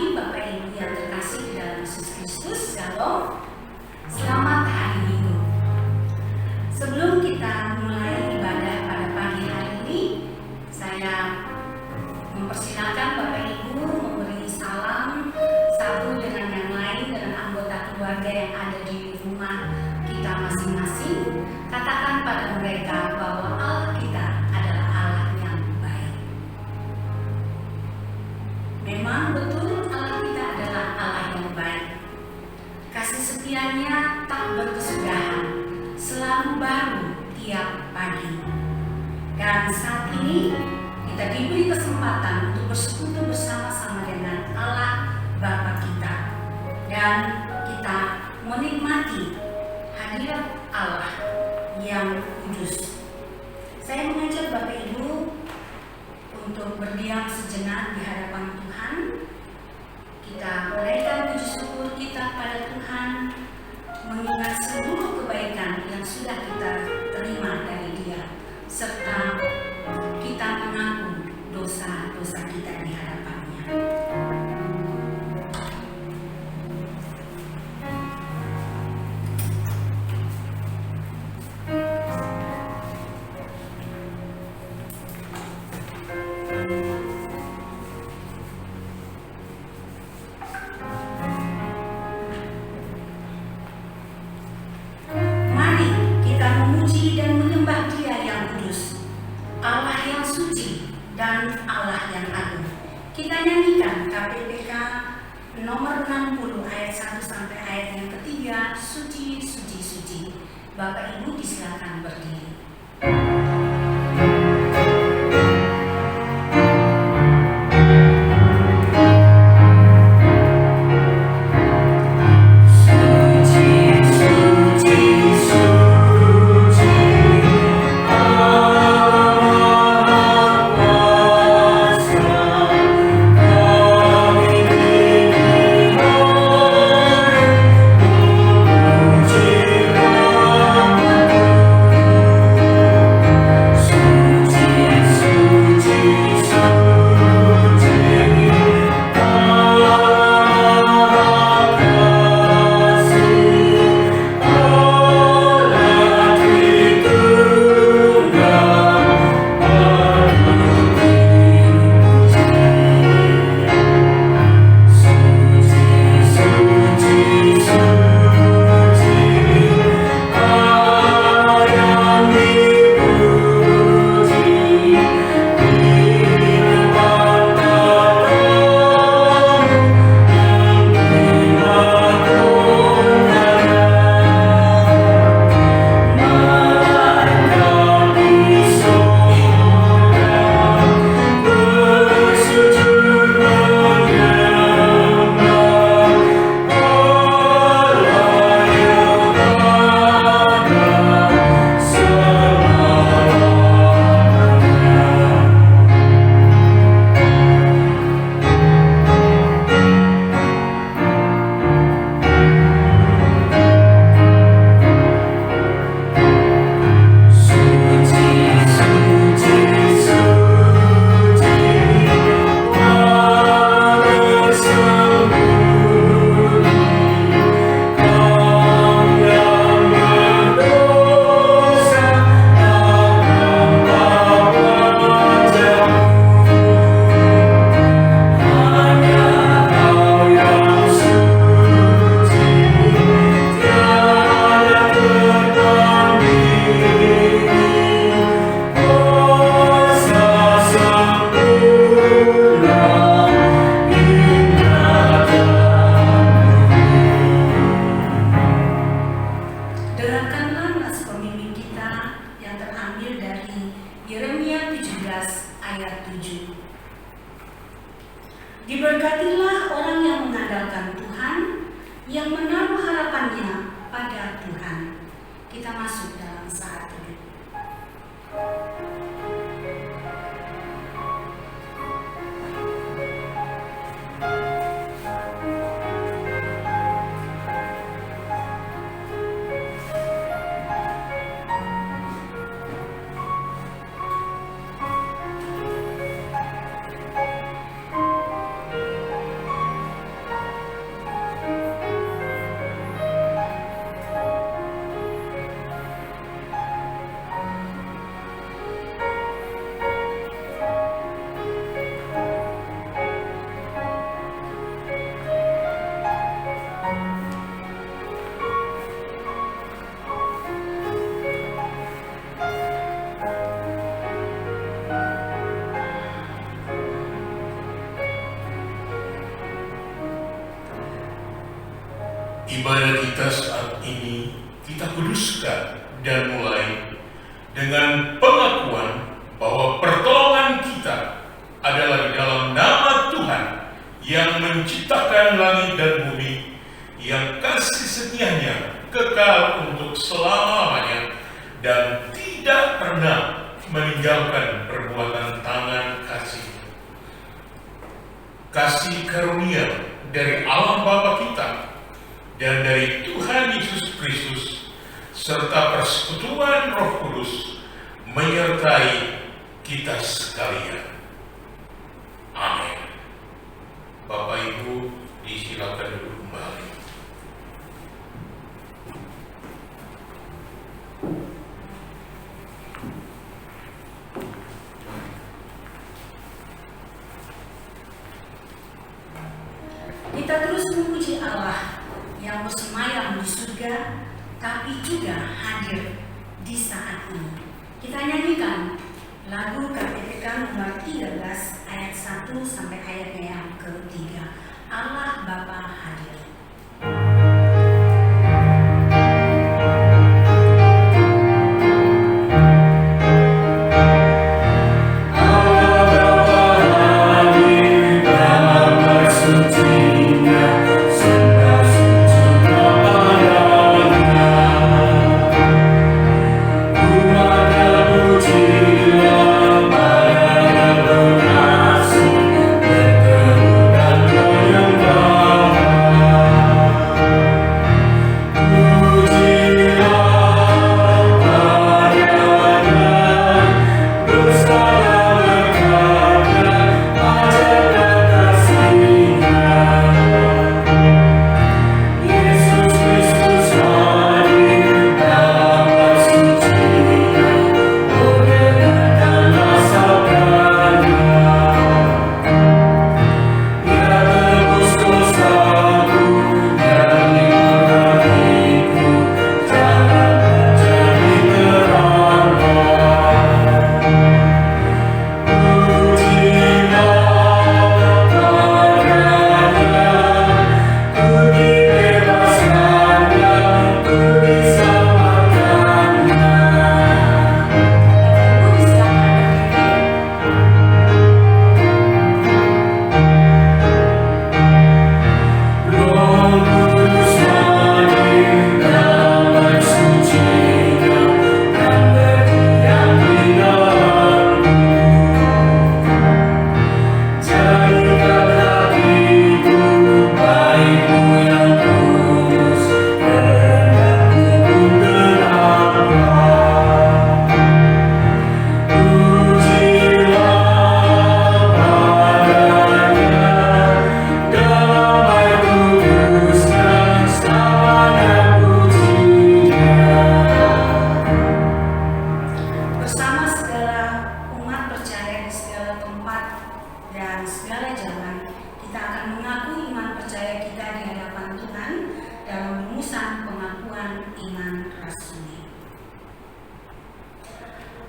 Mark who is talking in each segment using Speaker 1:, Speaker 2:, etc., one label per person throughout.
Speaker 1: pagi Bapak Ibu yang terkasih di dalam Yesus Kristus. Shalom. Selamat hari Minggu. Sebelum kita mulai ibadah pada pagi hari ini, saya mempersilakan Bapak Ibu memberi salam satu dengan yang lain dengan anggota keluarga yang ada di rumah kita masing-masing. Katakan pada mereka bahwa Allah kita adalah Allah yang baik. Memang betul Allah kita adalah Allah yang baik. Kasih setianya tak berkesudahan, selalu baru tiap pagi. Dan saat ini kita diberi kesempatan untuk bersekutu bersama-sama dengan Allah Bapa kita. Dan kita menikmati hadirat Allah yang kudus. Saya mengajak Bapak Ibu untuk berdiam sejenak di hadapan Tuhan. Kita menaikkan puji syukur kita pada Tuhan, mengingat seluruh kebaikan yang sudah kita terima dari Dia, serta kita mengaku dosa-dosa kita di hadapan-Nya. Dan menyembah Dia yang kudus, Allah yang suci dan Allah yang agung. Kita nyanyikan KPPK nomor 60 ayat 1 sampai ayat yang ketiga, suci, suci, suci. Bapak Ibu disilakan berdiri. Diberkatilah orang yang mengandalkan Tuhan, yang menaruh harapannya pada Tuhan. Kita masuk dalam saat ini.
Speaker 2: Ibadah kita saat ini kita kuduskan dan mulai dengan pengakuan bahwa pertolongan kita adalah di dalam nama Tuhan yang menciptakan langit dan bumi, yang kasih setianya kekal untuk selama-lamanya dan tidak pernah meninggalkan perbuatan tangan kasih. Kasih karunia dari Allah Bapa kita dan dari Tuhan Yesus Kristus serta persekutuan Roh Kudus menyertai kita sekalian. Amin. Bapak Ibu, disilakan duduk kembali.
Speaker 1: Kita terus memuji Allah yang bersemayam di surga, tapi juga hadir di saat ini. Kita nyanyikan lagu KPPK nomor 13 ayat 1 sampai ayatnya yang ketiga. Allah Bapa hadir.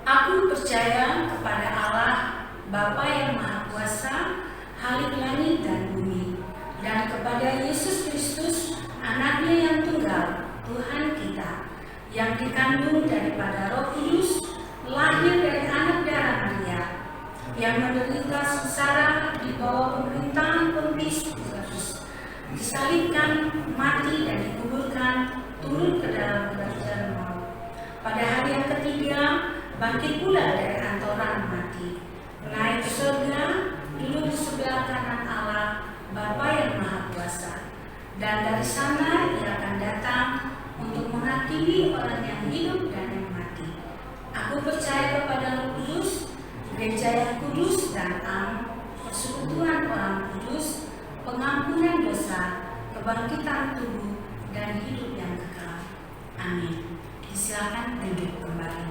Speaker 1: Aku percaya kepada Allah, Bapa yang Maha Kuasa, Khalik langit dan bumi, dan kepada Yesus Kristus, Anaknya yang tunggal, Tuhan kita, yang dikandung daripada Roh Kudus, lahir dari anak darah Maria, yang menderita sengsara di bawah pemerintahan Pontius Pilatus, disalibkan, mati dan dikuburkan, turun ke dalam kerajaan maut. Pada hari yang ketiga, bangkit pula dari antara mati, naik ke surga, duduk di sebelah kanan Allah, Bapa yang Maha Kuasa. Dan dari sana Ia akan datang untuk menghakimi orang yang hidup dan yang mati. Aku percaya kepada Roh Kudus, gereja yang kudus dan am, persekutuan orang kudus, pengampunan dosa, kebangkitan tubuh, dan hidup yang kekal. Amin. Silakan duduk kembali.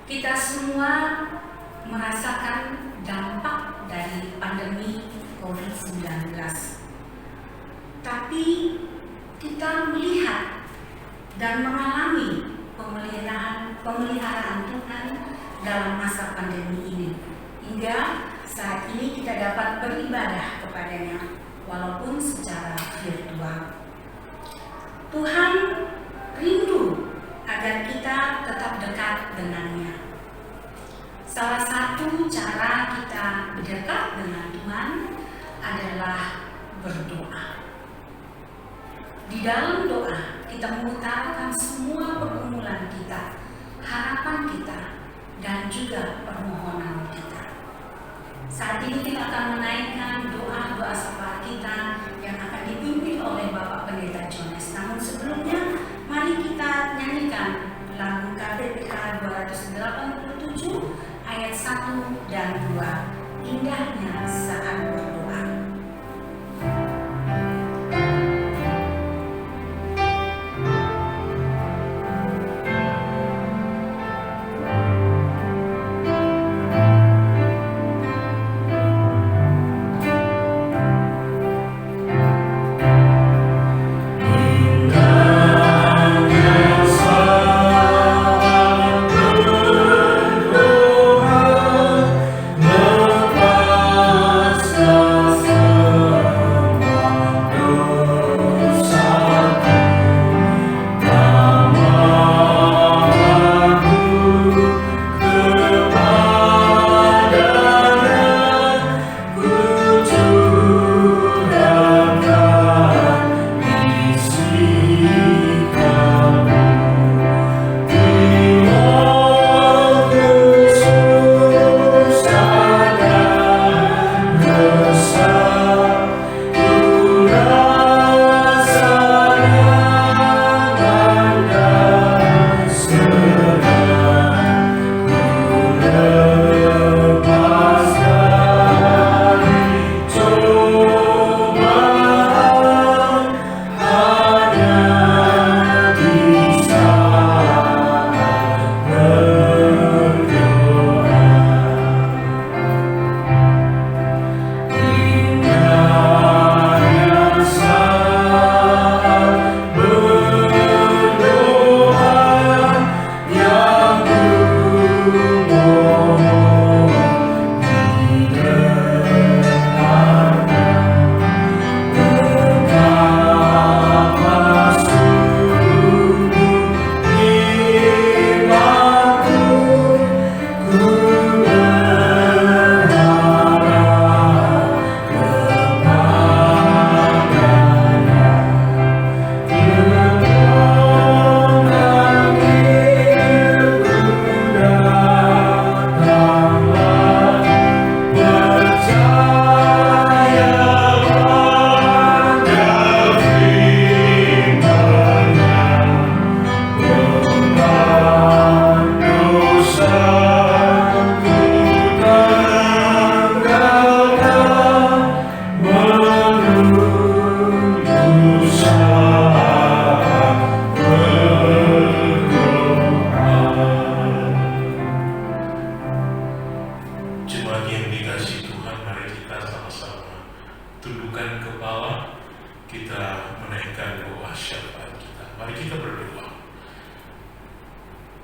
Speaker 1: Kita semua merasakan dampak dari pandemi COVID-19. Tapi kita melihat dan mengalami pemeliharaan Tuhan dalam masa pandemi ini. Hingga saat ini kita dapat beribadah kepadanya walaupun secara virtual. Tuhan rindu agar kita tetap dekat dengannya. Salah satu cara kita dekat dengan Tuhan adalah berdoa. Di dalam doa kita mengutarakan semua pergumulan kita, harapan kita, dan juga permohonan kita. Saat ini kita akan menaikkan doa-doa syafaat kita yang akan dipimpin oleh Bapak Pendeta Jones. Namun sebelumnya, mari kita nyanyikan lagu KPPK 287 ayat 1 dan 2, indahnya saat berdoa.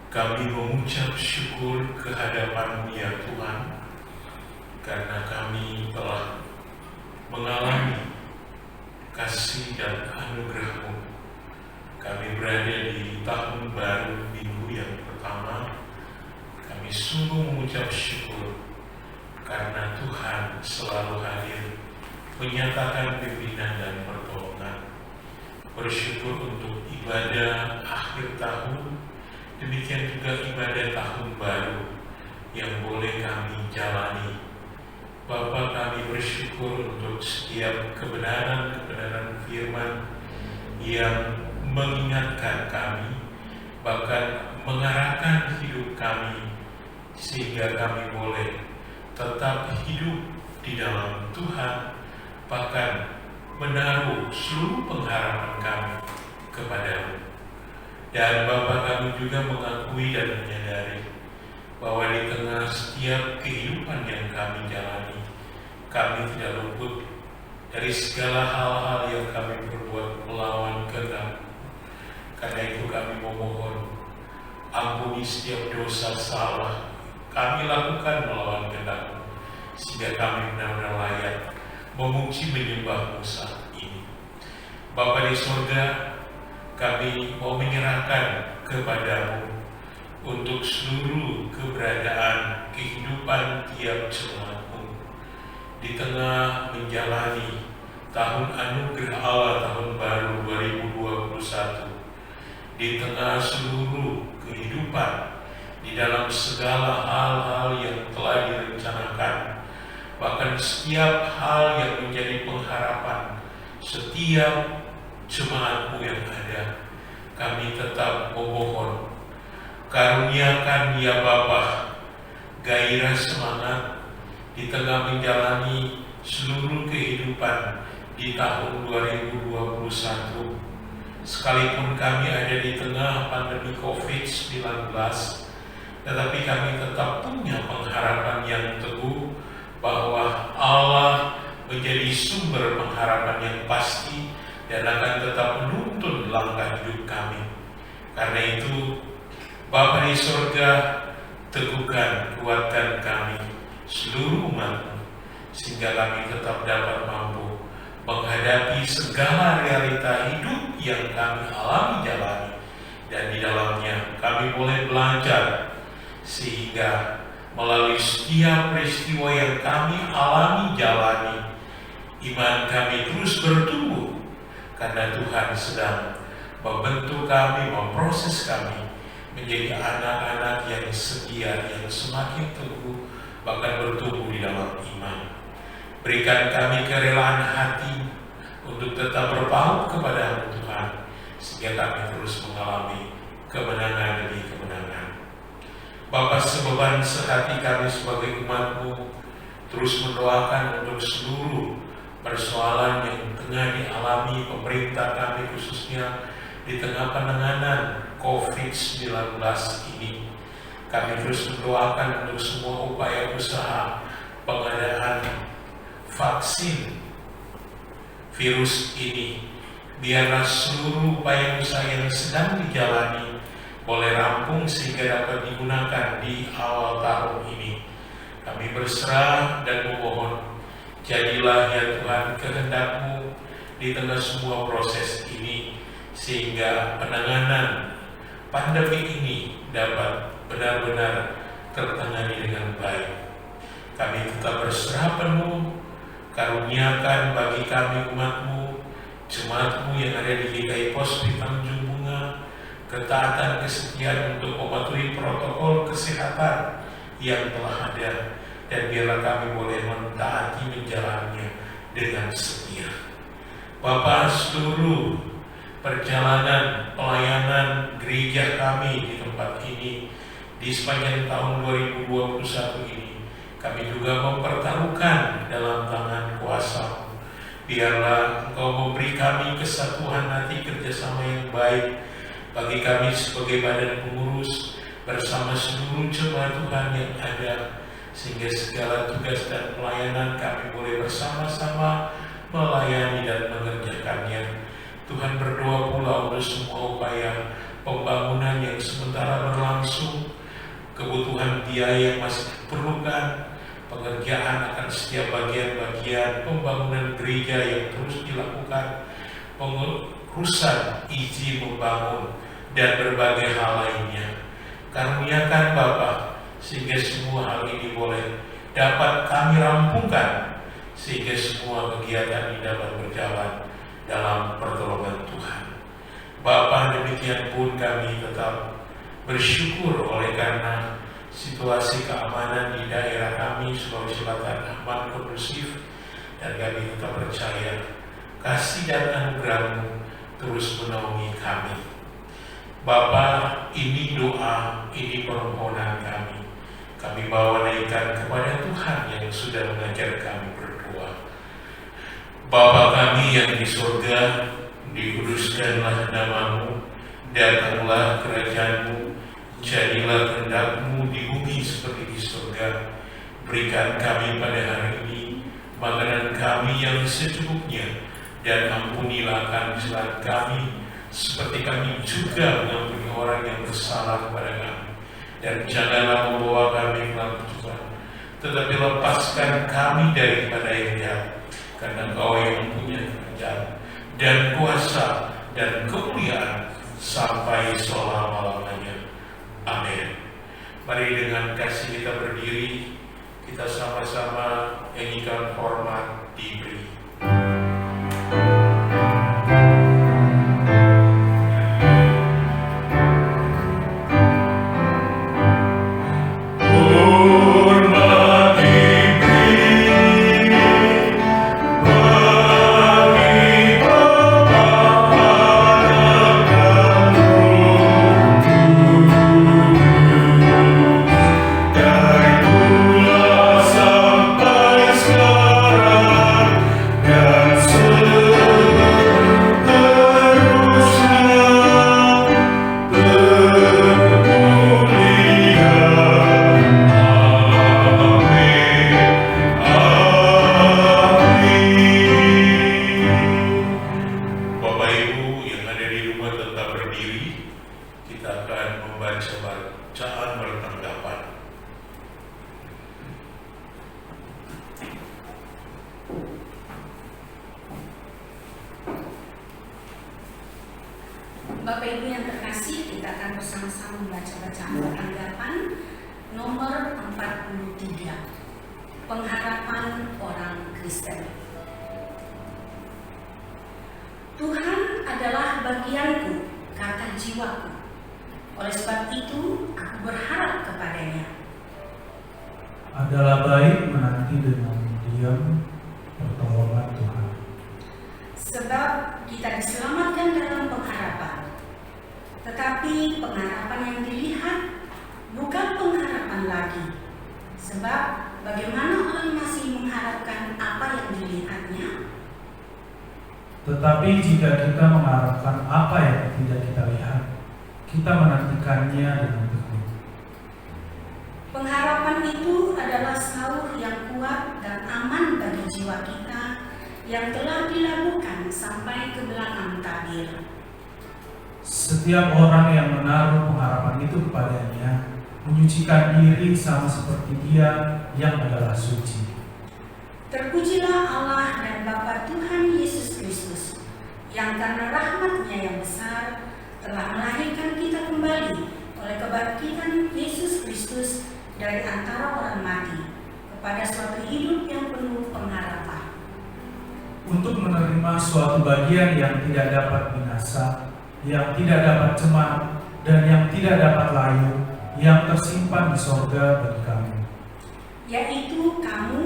Speaker 2: Kami mengucap syukur kehadapan-Mu ya Tuhan, karena kami telah mengalami kasih dan anugerah-Mu. Kami berada di tahun baru minggu yang pertama. Kami sungguh mengucap syukur karena Tuhan selalu hadir, menyatakan pimpinan dan pertolongan. Bersyukur untuk ibadah akhir tahun, demikian juga ibadah tahun baru yang boleh kami jalani. Bapa, kami bersyukur untuk setiap kebenaran-kebenaran firman yang mengingatkan kami, bahkan mengarahkan hidup kami, sehingga kami boleh tetap hidup di dalam Tuhan, bahkan menaruh seluruh pengharapan kami kepada-Mu. Dan Bapa, kami juga mengakui dan menyadari bahwa di tengah setiap kehidupan yang kami jalani, kami tidak luput dari segala hal-hal yang kami perbuat melawan kehendak. Karena itu kami memohon, ampuni setiap dosa salah kami lakukan melawan kehendak-Mu, sehingga kami benar-benar layak memuji menyembah-Mu saat ini. Bapa di surga, kami mau menyerahkan kepada-Mu untuk seluruh keberadaan kehidupan tiap jemaat-Mu di tengah menjalani tahun anugerah Allah tahun baru 2021, di tengah seluruh kehidupan, di dalam segala hal-hal yang telah direncanakan, bahkan setiap hal yang menjadi pengharapan setiap jemaat-Mu yang ada, kami tetap memohon, karuniakan ya Bapa gairah semangat di tengah menjalani seluruh kehidupan di tahun 2021. Sekalipun kami ada di tengah pandemi COVID-19, tetapi kami tetap punya pengharapan yang teguh bahwa Allah menjadi sumber pengharapan yang pasti dan akan tetap menuntun langkah hidup kami. Karena itu, Bapa di surga, teguhkan, kuatkan kami, seluruh umat-Mu, sehingga kami tetap dapat mampu menghadapi segala realita hidup yang kami alami jalani, dan di dalamnya kami boleh belajar, sehingga melalui setiap peristiwa yang kami alami jalani, iman kami terus bertumbuh, karena Tuhan sedang membentuk kami, memproses kami menjadi anak-anak yang setia, yang semakin teguh, bahkan bertumbuh di dalam iman. Berikan kami kerelaan hati untuk tetap berpaut kepada Tuhan, sehingga kami terus mengalami kemenangan demi kemenangan. Bapa, sebeban sehati kami sebagai umat-Mu, terus mendoakan untuk seluruh persoalan yang tengah dialami pemerintah kami, khususnya di tengah penanganan COVID-19 ini. Kami terus mendoakan untuk semua upaya usaha pengadaan vaksin virus ini. Biarlah seluruh upaya usaha yang sedang dijalani boleh rampung sehingga dapat digunakan di awal tahun ini. Kami berserah dan memohon, jadilah ya Tuhan kehendak-Mu di tengah semua proses ini, sehingga penanganan pandemi ini dapat benar-benar tertangani dengan baik. Kami tetap berserah penuh, karuniakan bagi kami umat-Mu, jemaat-Mu yang ada di GKI Pos di Tanjung Bunga, ketaatan kesetiaan untuk mematuhi protokol kesehatan yang telah ada, dan biarlah kami boleh mentaati menjalannya dengan setia. Bapa, seluruh perjalanan pelayanan gereja kami di tempat ini di sepanjang tahun 2021 ini, kami juga mempertaruhkan dalam tangan kuasa-Mu. Biarlah Engkau memberi kami kesatuan hati, kerjasama yang baik bagi kami sebagai badan pengurus bersama seluruh jemaat Tuhan yang ada, sehingga segala tugas dan pelayanan kami boleh bersama-sama melayani dan mengerjakannya. Tuhan, berdoa pula untuk semua upaya pembangunan yang sementara berlangsung, kebutuhan biaya yang masih diperlukan, pengerjaan akan setiap bagian-bagian pembangunan gereja yang terus dilakukan, pengurusan izin membangun, dan berbagai hal lainnya. Karuniakan Bapa, sehingga semua hal ini boleh dapat kami rampungkan, sehingga semua kegiatan ini dapat berjalan dalam pertolongan Tuhan. Bapa, demikian pun kami tetap bersyukur oleh karena situasi keamanan di daerah kami Sulawesi Selatan aman, kondusif, dan kami tetap percaya kasih dan anugerah-Mu terus menaungi kami. Bapa, ini doa, ini permohonan kami. Kami bawa naikkan kepada Tuhan yang sudah mengajar kami berdoa. Bapa kami yang di surga, dikuduskanlah nama-Mu, datanglah kerajaan-Mu, jadilah kehendak-Mu di bumi seperti di surga. Berikan kami pada hari ini makanan kami yang secukupnya, dan ampunilah akan kesalahan kami, seperti kami juga mengampuni orang yang bersalah kepada kami. Dan janganlah membawa kami ke dalam cobaan, tetapi lepaskan kami daripada yang jahat, karena Engkau yang mempunyai kerajaan dan kuasa dan kemuliaan sampai selama-lamanya. Amin. Mari dengan kasih kita berdiri, kita sama-sama nyanyikan hormat diberi.
Speaker 1: Bapak Ibu yang terkasih, kita akan bersama-sama membaca bacaan tanggapan nomor 43, pengharapan orang Kristen. Tuhan adalah bagianku, kata jiwaku. Oleh sebab itu, aku berharap kepadanya.
Speaker 3: Adalah baik menanti dengan diam pertolongan Tuhan.
Speaker 1: Sebab kita diselamatkan dalam pengharapan. Tetapi pengharapan yang dilihat bukan pengharapan lagi. Sebab bagaimana orang masih mengharapkan apa yang dilihatnya?
Speaker 3: Tetapi jika kita mengharapkan apa yang tidak kita lihat, kita menantikannya dengan teguh.
Speaker 1: Pengharapan itu adalah sahur yang kuat dan aman bagi jiwa kita yang telah dilakukan sampai ke belakang tabir.
Speaker 3: Setiap orang yang menaruh pengharapan itu kepadanya menyucikan diri sama seperti Dia yang adalah suci.
Speaker 1: Terpujilah Allah dan Bapa Tuhan Yesus Kristus, yang karena rahmat-Nya yang besar telah melahirkan kita kembali oleh kebangkitan Yesus Kristus dari antara orang mati kepada suatu hidup yang penuh pengharapan.
Speaker 3: Untuk menerima suatu bagian yang tidak dapat binasa, yang tidak dapat cemar, dan yang tidak dapat layu, yang tersimpan di sorga bagi kamu.
Speaker 1: Yaitu kamu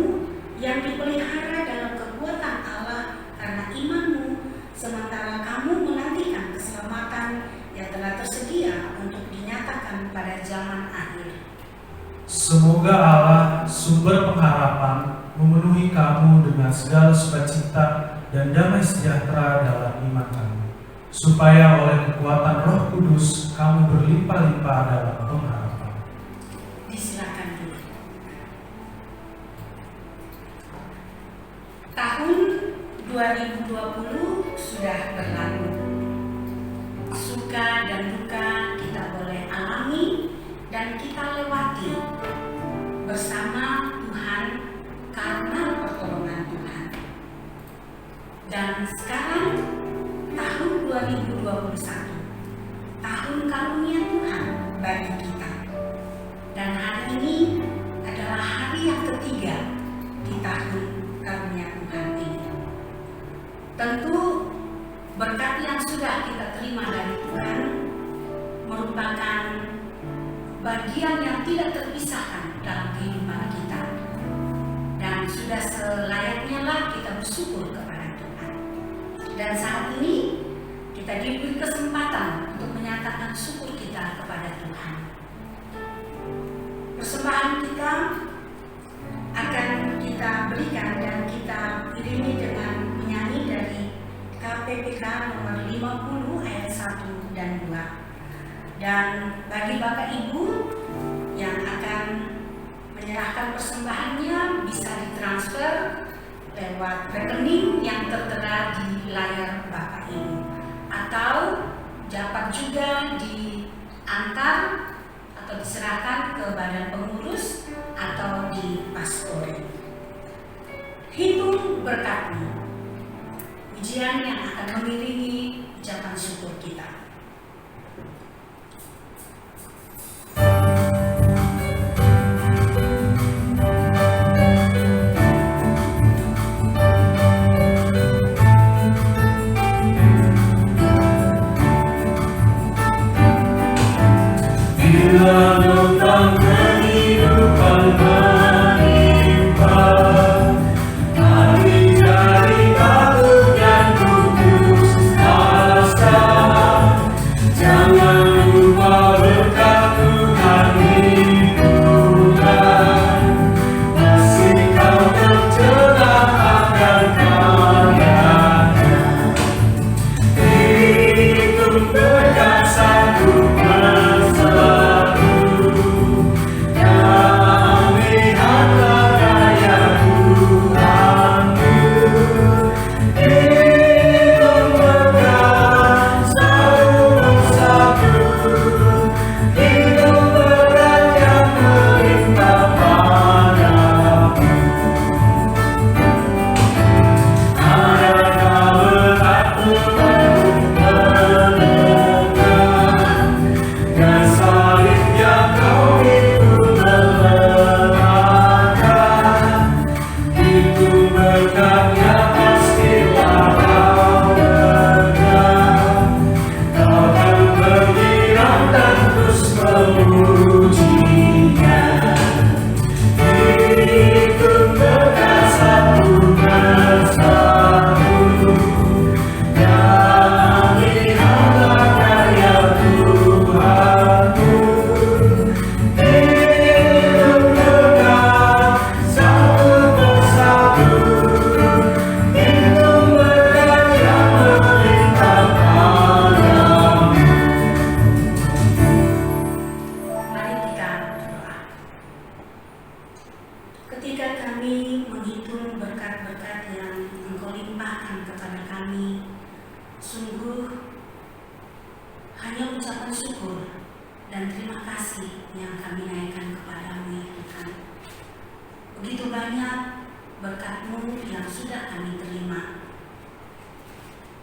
Speaker 1: yang dipelihara dalam kekuatan Allah karena imanmu, sementara kamu menantikan keselamatan yang telah tersedia untuk dinyatakan pada zaman akhir.
Speaker 3: Semoga Allah, sumber pengharapan, memenuhi kamu dengan segala sukacita dan damai sejahtera dalam iman kamu, supaya oleh kekuatan Roh Kudus kamu berlimpah-limpah dalam pengharapan.
Speaker 1: Disilakan dulu. Tahun 2020 sudah berlalu. Suka dan duka kita boleh alami dan kita lewati bersama Tuhan karena pertolongan Tuhan. Dan sekarang tahun 2021, tahun karunia Tuhan bagi kita. Dan hari ini adalah hari yang ketiga di tahun karunia Tuhan ini. Tentu berkat yang sudah kita terima dari Tuhan merupakan bagian yang tidak terpisahkan dalam kehidupan kita. Dan sudah selayaknya lah kita bersyukur kepada Tuhan. Dan saat ini kita diberi kesempatan untuk menyatakan syukur kita kepada Tuhan. Persembahan kita akan kita berikan dan kita iringi dengan menyanyi dari KPPK nomor 50 ayat 1 dan 2. Dan bagi Bapak Ibu yang akan menyerahkan persembahannya bisa ditransfer lewat rekening yang tertera di layar Bapak Ibu, atau dapat juga diantar atau diserahkan ke badan pengurus atau di pastori. Hitung berkatmu, pujian yang akan mengiringi ucapan syukur kita.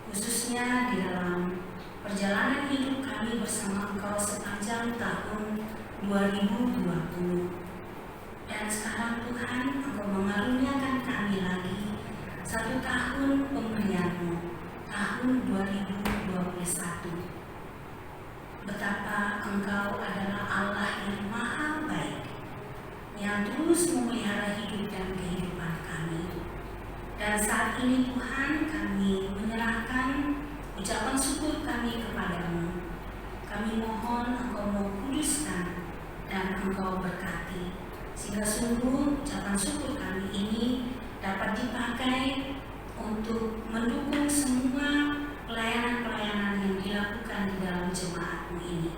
Speaker 1: Khususnya di dalam perjalanan hidup kami bersama Engkau sepanjang tahun 2020. Dan sekarang Tuhan, Engkau mengaruniakan kami lagi 1 tahun pemberian-Mu, tahun 2021. Betapa Engkau adalah Allah yang maha baik, yang terus memelihara hidup dan kehidupan kami. Dan saat ini Tuhan, kami menyerahkan ucapan syukur kami kepada-Mu. Kami mohon Engkau mengkuduskan dan Engkau berkati, sehingga sungguh ucapan syukur kami ini dapat dipakai untuk mendukung semua pelayanan-pelayanan yang dilakukan di dalam jemaat-Mu ini.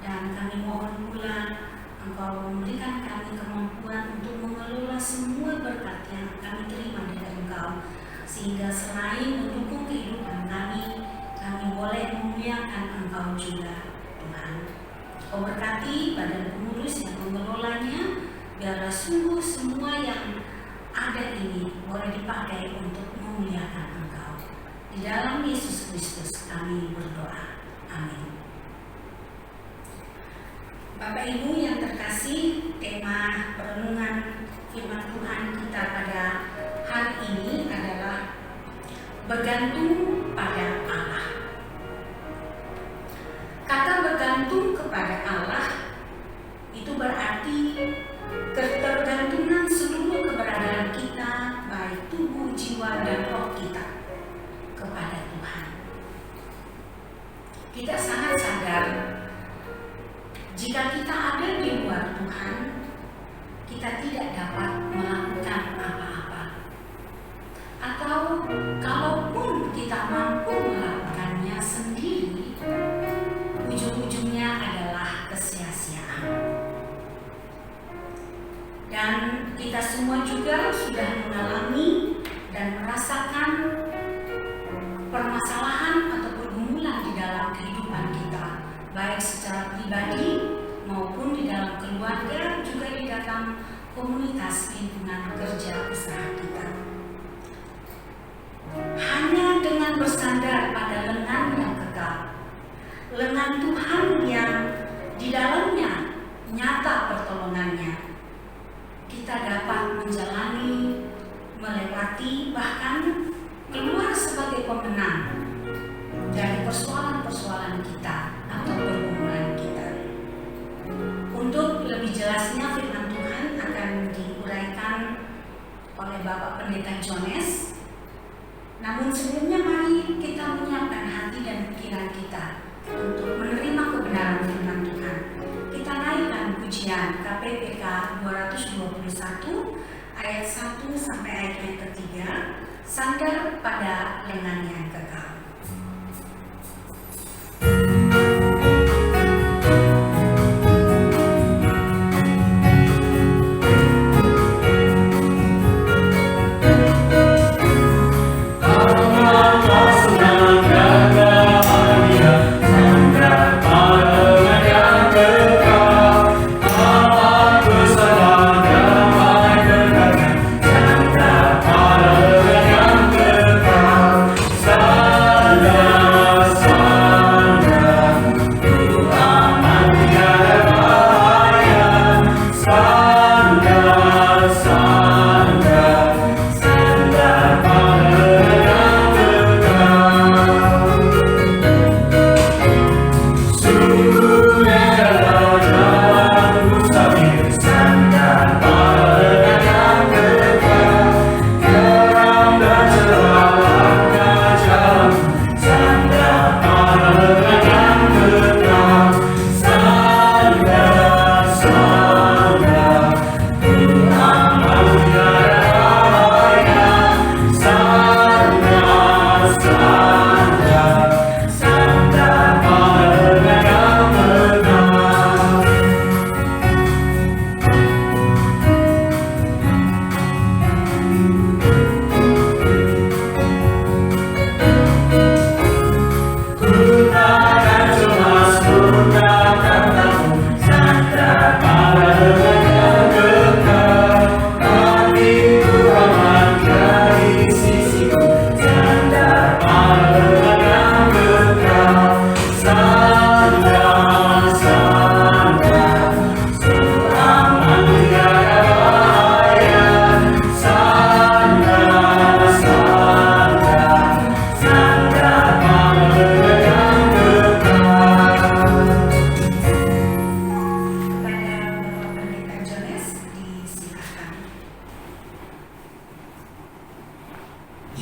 Speaker 1: Dan kami mohon pula Engkau memberikan kami kemampuan untuk mengelola semua berkat yang kami terima dari Engkau, sehingga selain mendukung kehidupan kami boleh memuliakan Engkau juga, Tuhan. Kau berkati badan pengurus yang mengelolanya, biarlah sungguh semua yang ada ini boleh dipakai untuk memuliakan Engkau. Di dalam Yesus Kristus kami berdoa. Amin. Bapak Ibu yang terkasih, tema perenungan firman Tuhan kita pada hari ini adalah bergantung pada Allah. Kata bergantung kepada Allah itu berarti ketergantungan seluruh keberadaan kita, baik tubuh, jiwa, dan roh kita kepada Tuhan. Kita sangat sadar jika kita ada di luar Tuhan, kita tidak dapat melakukan apa-apa. Atau kalaupun kita mampu melakukannya sendiri, ujung-ujungnya adalah kesia-siaan. Dan kita semua juga sudah mengalami dan merasakan permasalahan atau pergumulan di dalam kehidupan kita, baik secara pribadi maupun di keluarga, juga di dalam komunitas lingkungan kerja usaha kita. Hanya dengan bersandar pada lengan yang kekal, lengan Tuhan yang di dalamnya nyata pertolongannya, kita dapat menjalani, melewati, bahkan keluar sebagai pemenang dari persoalan-persoalan kita atau pergumulan kita. Untuk lebih jelasnya firman Tuhan akan diuraikan oleh Bapak Pendeta Jones. Namun sebelumnya mari kita menyiapkan hati dan pikiran kita untuk menerima kebenaran firman Tuhan. Kita naikkan pujian KPPK 221 ayat 1 sampai ayat yang ketiga, sandar pada lengan yang kekal.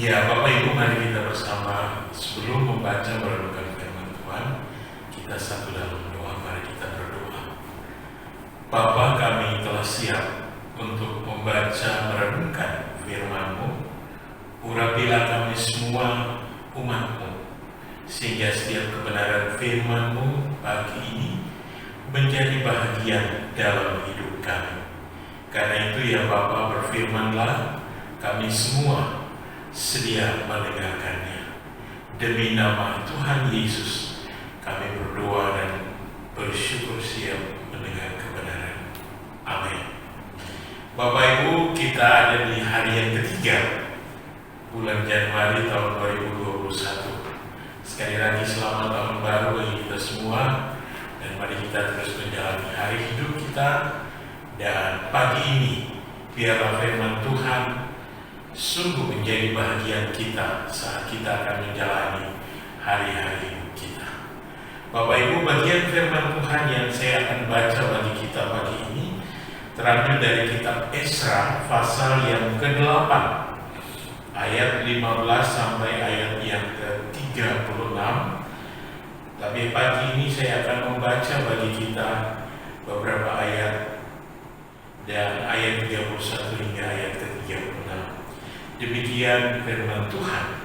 Speaker 2: Ya, Bapak Ibu, mari kita bersama sebelum membaca merenungkan firman Tuhan, kita satu dalam doa. Mari kita berdoa. Bapa, kami telah siap untuk membaca merenungkan firman-Mu. Urapilah kami semua umat-Mu, sehingga setiap kebenaran firman-Mu pagi ini menjadi bahagian dalam hidup kami. Karena itu ya Bapa, berfirmanlah, kami semua sedia mendengarkannya. Demi nama Tuhan Yesus kami berdoa dan bersyukur siap mendengar kebenaran. Amin. Bapak Ibu, kita ada di hari yang ketiga bulan Januari tahun 2021. Sekali lagi selamat tahun baru bagi kita semua, dan mari kita terus menjalani hari hidup kita. Dan pagi ini biarlah firman Tuhan sungguh menjadi bahagian kita saat kita akan menjalani hari-hari kita. Bapak Ibu, bagian firman Tuhan yang saya akan baca bagi kita pagi ini terambil dari kitab Esra pasal yang ke-8 ayat 15 sampai ayat yang ke-36. Tapi pagi ini saya akan membaca bagi kita beberapa ayat dan ayat 31 hingga ayat ke-36. Demikian firman Tuhan.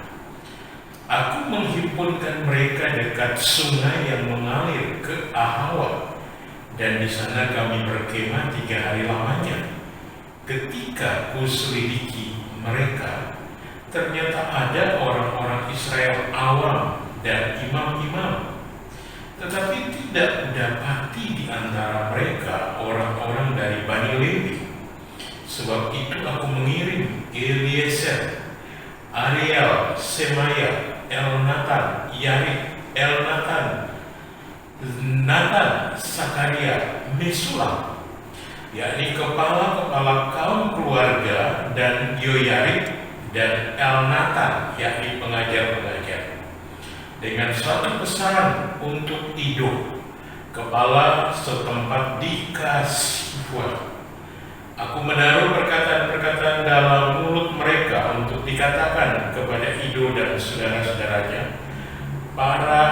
Speaker 2: Aku menghimpunkan mereka dekat sungai yang mengalir ke Ahawa, dan di sana kami berkemah 3 hari lamanya. Ketika kuselidiki mereka, ternyata ada orang-orang Israel awam dan imam-imam. tetapi tidak dapati di antara mereka orang-orang dari Bani Lewi. Sebab itu aku mengirim Eliezer, Ariel, Semaya, Elnatan, Yarib, Elnatan, Natan, Sakaria, Mesulam, yakni kepala-kepala kaum keluarga, dan Yoyarib dan Elnatan, yakni pengajar-pengajar, dengan suatu pesan untuk Ido, kepala setempat di Kasifua. Aku menaruh perkataan-perkataan dalam mulut mereka untuk dikatakan kepada Ido dan saudara-saudaranya, para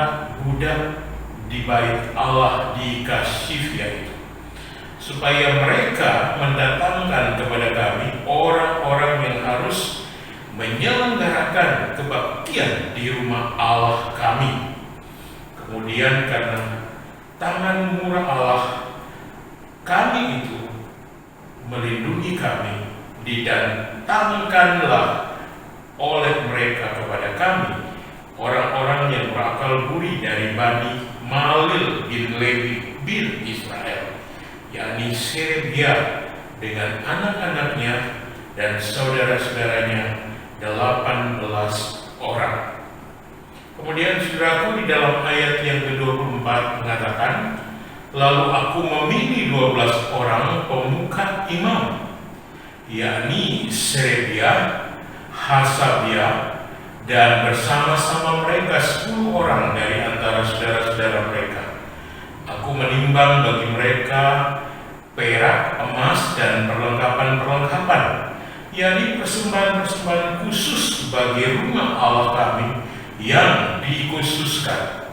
Speaker 2: budak di bait Allah di Kasifia itu, supaya mereka mendatangkan kepada kami orang-orang yang harus menyelenggarakan kebaktian di rumah Allah kami. Kemudian karena tangan murah Allah kami itu melindungi kami, didatangkanlah oleh mereka kepada kami orang-orang yang berakal budi dari Bani Malil bin Lewi bin Israel, yakni Serebia dengan anak-anaknya dan saudara-saudaranya 18 orang. Kemudian saudaraku, di dalam ayat yang ke-24 mengatakan, lalu aku memilih 12 orang pemuka imam, yakni Serebia, Hasabia, dan bersama-sama mereka 10 orang dari antara saudara-saudara mereka. Aku menimbang bagi mereka perak, emas, dan perlengkapan-perlengkapan, yakni persembahan-persembahan khusus bagi rumah Allah kami yang dikhususkan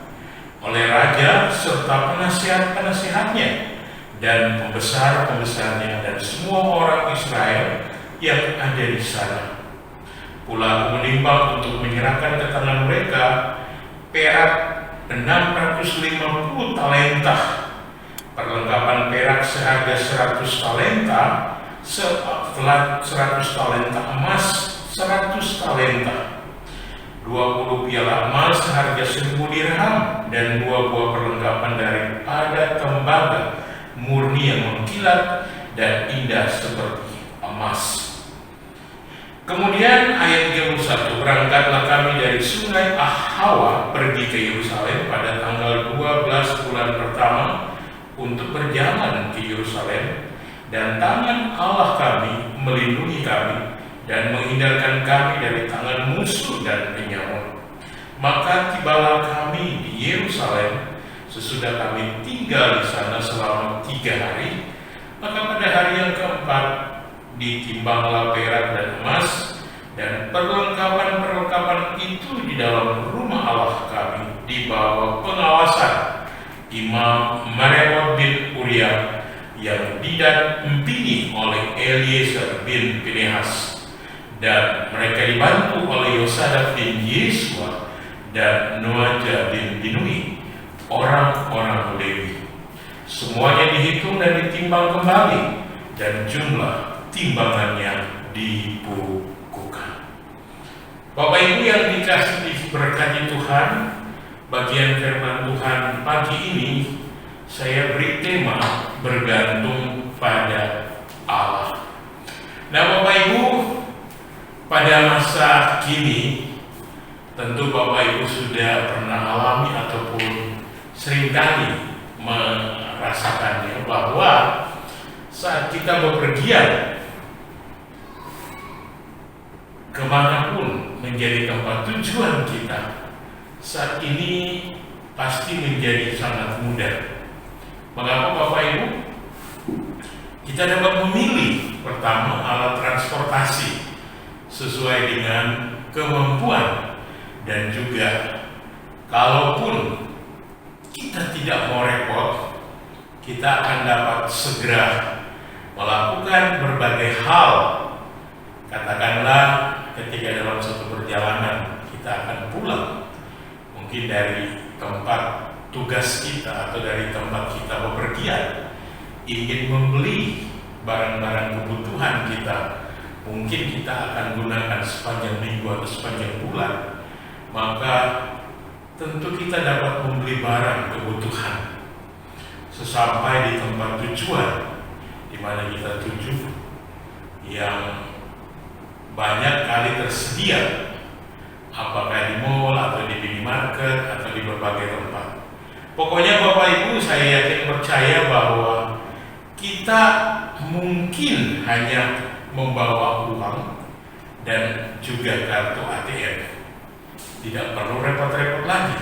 Speaker 2: oleh raja serta penasihat-penasihatnya dan pembesar-pembesarnya dan semua orang Israel yang ada di sana. Pula aku menimbang untuk menyerahkan ke tangan mereka perak 650 talenta, perlengkapan perak seharga 100 talenta, 100 talenta emas 100 talenta, 20 piala emas seharga 1000 dirham, dan 2 buah perlengkapan daripada tembaga murni yang mengkilat dan indah seperti emas. Kemudian ayat 31, berangkatlah kami dari sungai Ahhawa pergi ke Yerusalem pada tanggal 12 bulan pertama untuk berjalan ke Yerusalem, dan tangan Allah kami melindungi kami dan menghindarkan kami dari tangan musuh dan penyamun. Maka tibalah kami di Yerusalem sesudah kami tinggal di sana selama 3 hari. Maka pada hari yang keempat ditimbanglah perak dan emas dan perlengkapan-perlengkapan itu di dalam rumah Allah kami di bawah pengawasan Imam Merewot bin Uriah yang didampingi oleh Eliezer bin Pinehas, dan mereka dibantu oleh Yosadak bin Yesua dan Noaja bin Binui, orang-orang Lewi. Semuanya dihitung dan ditimbang kembali, dan jumlah timbangannya dibukukan. Bapak Ibu yang dikasihi berkati Tuhan, bagian firman Tuhan pagi ini saya beri tema bergantung pada Allah. Nah Bapak Ibu, pada masa kini tentu Bapak Ibu sudah pernah alami ataupun seringkali merasakannya bahwa saat kita bepergian kemanapun menjadi tempat tujuan kita, saat ini pasti menjadi sangat mudah. Mengapa Bapak Ibu? Kita dapat memilih pertama alat transportasi sesuai dengan kemampuan, dan juga kalaupun kita tidak mau repot, kita akan dapat segera melakukan berbagai hal. Katakanlah ketika dalam satu perjalanan kita akan pulang, mungkin dari tempat tugas kita atau dari tempat kita bepergian, ingin membeli barang-barang kebutuhan kita, mungkin kita akan gunakan sepanjang minggu atau sepanjang bulan, maka tentu kita dapat membeli barang kebutuhan. Sesampai di tempat tujuan di mana kita tuju, yang banyak kali tersedia, apakah di mall atau di minimarket atau di berbagai tempat. Pokoknya Bapak Ibu, saya yakin percaya bahwa kita mungkin hanya membawa uang dan juga kartu ATM. Tidak perlu repot-repot lagi,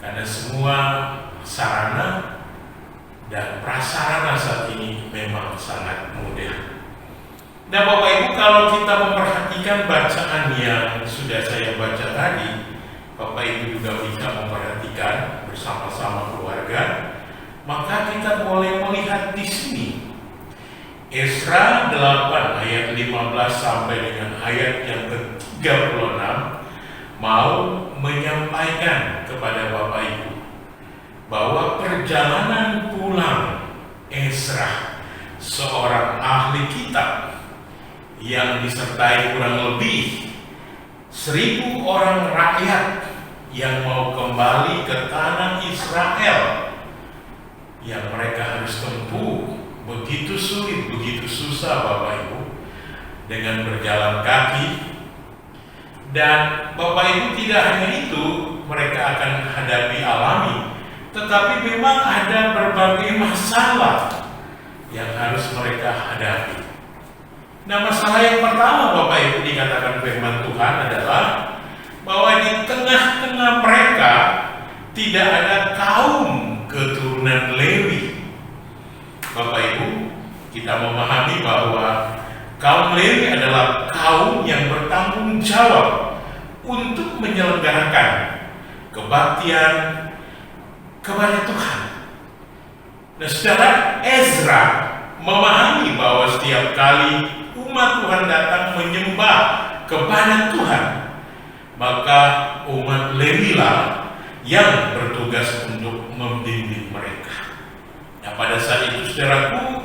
Speaker 2: karena semua sarana dan prasarana saat ini memang sangat mudah. Nah Bapak Ibu, kalau kita memperhatikan bacaan yang sudah saya baca tadi, Bapak Ibu juga bisa memperhatikan bersama-sama keluarga, maka kita boleh melihat di sini Esra 8 ayat 15 sampai dengan ayat yang ke-36 mau menyampaikan kepada Bapak Ibu bahwa perjalanan pulang Esra, seorang ahli kitab yang disertai kurang lebih 1.000 orang rakyat yang mau kembali ke tanah Israel, yang mereka harus tempuh begitu sulit, begitu susah Bapak Ibu, dengan berjalan kaki. Dan Bapak Ibu, tidak hanya itu mereka akan hadapi alami, tetapi memang ada berbagai masalah yang harus mereka hadapi. Nah, masalah yang pertama Bapak Ibu dikatakan firman Tuhan adalah bahwa di tengah-tengah mereka tidak ada kaum keturunan Lewi. Bapak Ibu, kita memahami bahwa kaum Lewi adalah kaum yang bertanggung jawab untuk menyelenggarakan kebaktian kepada Tuhan. Nah, saudara, Ezra memahami bahwa setiap kali umat Tuhan datang menyembah kepada Tuhan, maka umat Lewi lah yang bertugas untuk membimbing mereka. Nah, pada saat itu saudaraku,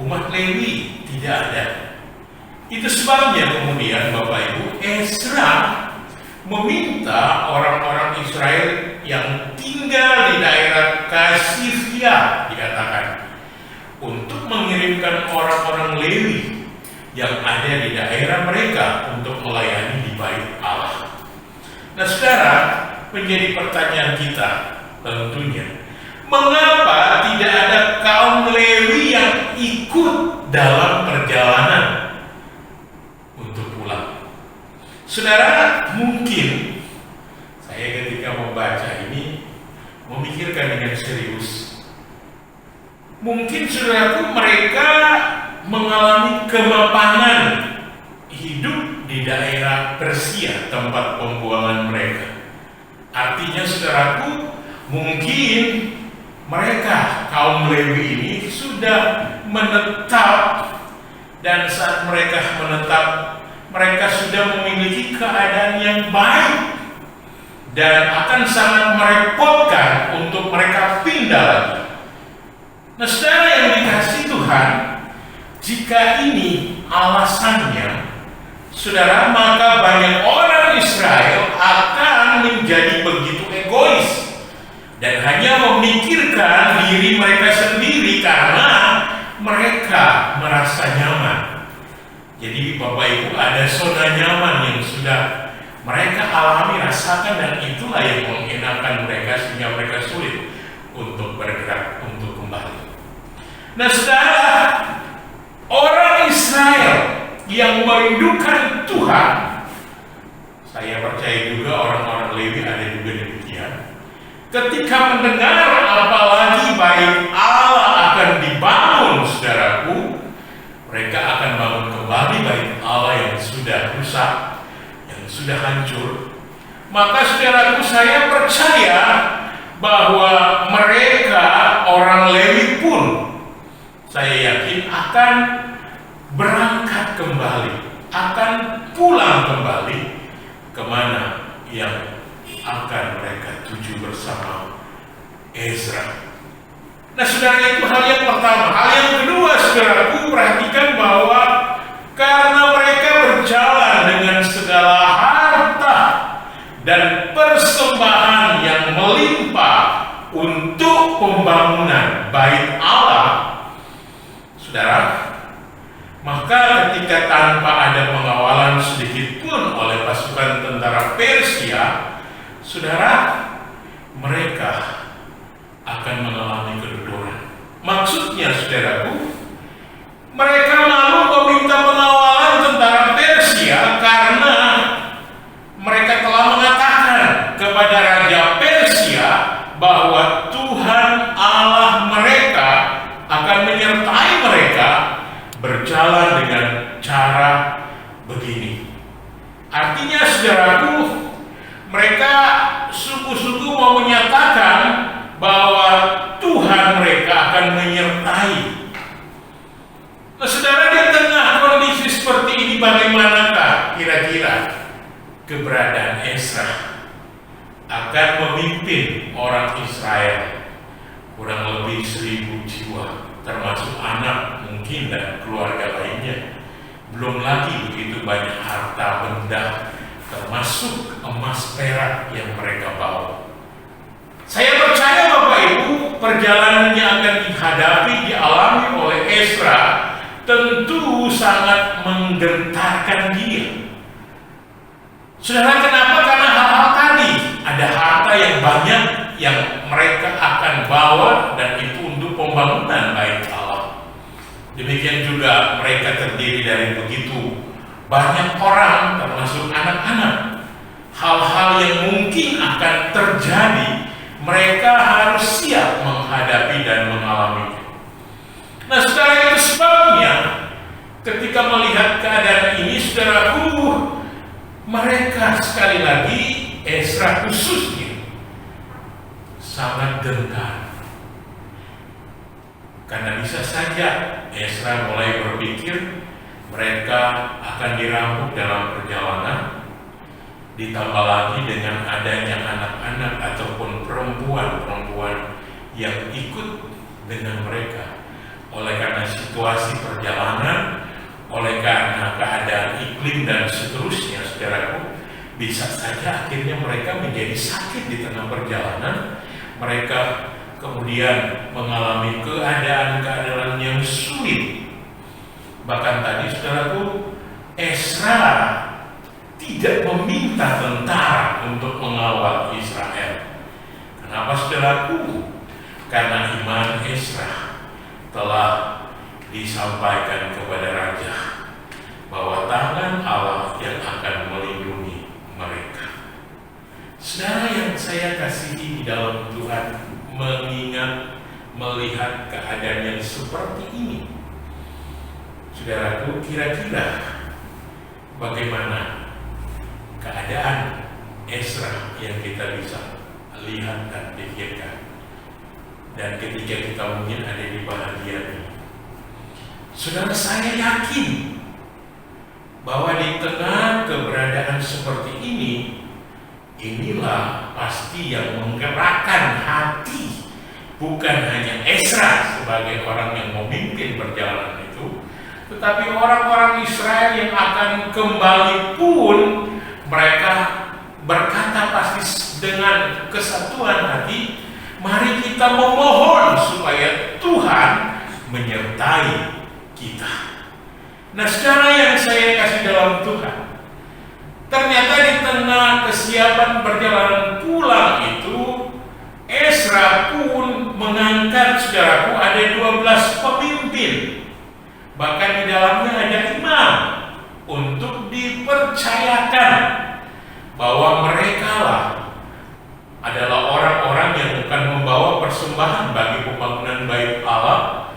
Speaker 2: umat Lewi tidak ada. Itu sebabnya kemudian Bapak Ibu, Ezra meminta orang-orang Israel yang tinggal di daerah Kasifia, dikatakan, untuk mengirimkan orang-orang Lewi yang ada di daerah mereka untuk melayani di bait Allah. Nah saudara, menjadi pertanyaan kita tentunya, mengapa tidak ada kaum Lewi yang ikut dalam perjalanan untuk pulang? Saudara, mungkin saya ketika membaca ini memikirkan dengan serius. Mungkin saudaraku, mereka mengalami kemapanan hidup di daerah Persia, tempat pembuangan mereka. Artinya saudaraku, mungkin mereka kaum Lewi ini sudah menetap, dan saat mereka menetap, mereka sudah memiliki keadaan yang baik dan akan sangat merepotkan untuk mereka pindah lagi. Nah saudara yang dikasihi Tuhan, jika ini alasannya, saudara, maka banyak orang Israel akan menjadi begitu egois dan hanya memikirkan diri mereka sendiri karena mereka merasa nyaman. Jadi Bapak Ibu, ada zona nyaman yang sudah mereka alami, rasakan, dan itulah yang mengenakan mereka sehingga mereka sulit untuk bergerak, untuk kembali. Nah saudara, orang Israel yang merindukan Tuhan, saya percaya juga orang-orang Lewi ada juga demikian, ketika mendengar apalagi bait Allah akan dibangun, saudaraku, mereka akan bangun kembali bait Allah yang sudah rusak, yang sudah hancur. Maka saudaraku, saya percaya bahwa mereka orang Lewi pun, saya yakin akan berangkat kembali, akan pulang kembali kemana yang akan mereka tuju bersama Ezra. Nah saudara, itu hal yang pertama. Hal yang kedua, saudaraku, perhatikan bahwa karena mereka berjalan dengan segala harta dan persembahan bait Allah, saudara, maka ketika tanpa ada pengawalan sedikit pun oleh pasukan tentara Persia, saudara, mereka akan mengalami kedodoran. Maksudnya, saudaraku, mereka malu meminta pengawalan tentara Persia karena mereka telah mengatakan kepada Raja Persia bahwa Tuhan Allah mereka akan menyertai mereka berjalan dengan cara begini. Artinya, saudaraku, mereka sungguh-sungguh mau menyatakan bahwa Tuhan mereka akan menyertai. Nah, saudara, di tengah kondisi seperti ini, bagaimanakah kira-kira keberadaan Ezra akan memimpin orang Israel kurang lebih 1.000 jiwa, termasuk anak mungkin dan keluarga lainnya. Belum lagi begitu banyak harta benda, termasuk emas perak yang mereka bawa. Saya percaya Bapak Ibu, perjalanan yang akan dihadapi, dialami oleh Ezra tentu sangat menggentarkan dia. Saudara, kenapa? Karena hal-hal tadi, ada harta yang banyak yang mereka akan bawa, dan itu untuk pembangunan bait Allah. Demikian juga mereka terdiri dari begitu banyak orang, termasuk anak-anak. Hal-hal yang mungkin akan terjadi, mereka harus siap menghadapi dan mengalaminya. Nah, saudara, itu sebabnya ketika melihat keadaan ini, saudaraku, mereka sekali lagi, Ezra khususnya, sangat gentar. Karena bisa saja Ezra mulai berpikir mereka akan dirampok dalam perjalanan, ditambah lagi dengan adanya anak-anak ataupun perempuan-perempuan yang ikut dengan mereka. Oleh karena situasi perjalanan, oleh karena keadaan iklim dan seterusnya, saudaraku, bisa saja akhirnya mereka menjadi sakit di tengah perjalanan. Mereka kemudian mengalami keadaan-keadaan yang sulit. Bahkan tadi, saudaraku, Ezra tidak meminta tentara untuk mengawal Israel. Kenapa, saudaraku? Karena iman Ezra telah disampaikan kepada raja bahwa tangan Allah yang akan melindungi mereka. Saudara yang saya kasihi di dalam Tuhan, mengingat, melihat keadaan yang seperti ini, saudaraku, kira-kira bagaimana keadaan Ezra yang kita bisa lihat dan pikirkan? Dan ketika kita mungkin ada di bahagian ini, saudara, saya yakin bahwa di tengah keberadaan seperti ini, inilah pasti yang menggerakkan hati, bukan hanya Ezra sebagai orang yang memimpin perjalanan itu, tetapi orang-orang Israel yang akan kembali pun, mereka berkata pasti dengan kesatuan hati, mari kita memohon supaya Tuhan menyertai kita. Nah, saudara yang saya kasih dalam Tuhan, ternyata di tengah kesiapan perjalanan pulang itu, Ezra pun mengangkat, saudaraku, ada 12 pemimpin. Bahkan di dalamnya ada imam, untuk dipercayakan bahwa mereka lah adalah orang-orang yang akan membawa persembahan bagi pembangunan bait Allah.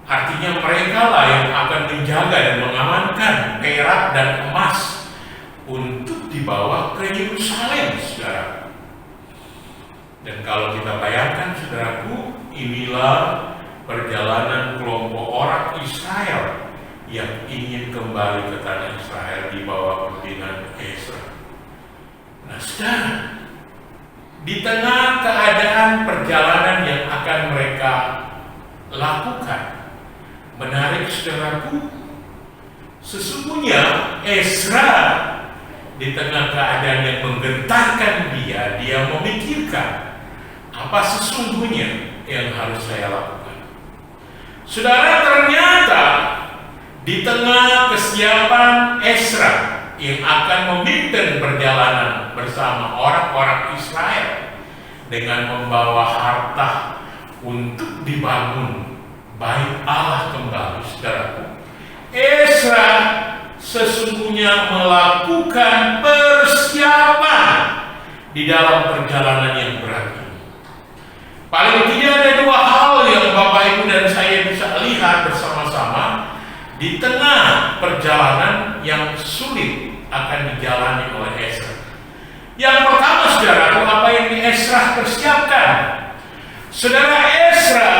Speaker 2: Artinya mereka lah yang akan menjaga dan mengamankan perak dan emas untuk dibawa ke Yerusalem, saudara. Dan kalau kita bayangkan, saudaraku, inilah perjalanan kelompok orang Israel yang ingin kembali ke tanah Israel di bawah pimpinan Ezra. Nah, saudara, di tengah keadaan perjalanan yang akan mereka lakukan, menarik, saudaraku, sesungguhnya Ezra di tengah keadaan yang menggentarkan dia memikirkan apa sesungguhnya yang harus saya lakukan. Saudara, ternyata di tengah kesiapan Ezra yang akan memimpin perjalanan bersama orang-orang Israel dengan membawa harta untuk dibangun bait Allah kembali, saudaraku, Ezra sesungguhnya melakukan persiapan di dalam perjalanan yang berat ini. Paling tidak ada dua hal yang Bapak Ibu dan saya bisa lihat bersama-sama di tengah perjalanan yang sulit akan dijalani oleh Ezra. Yang pertama, saudaraku, apa yang Ezra persiapkan? Saudara, Ezra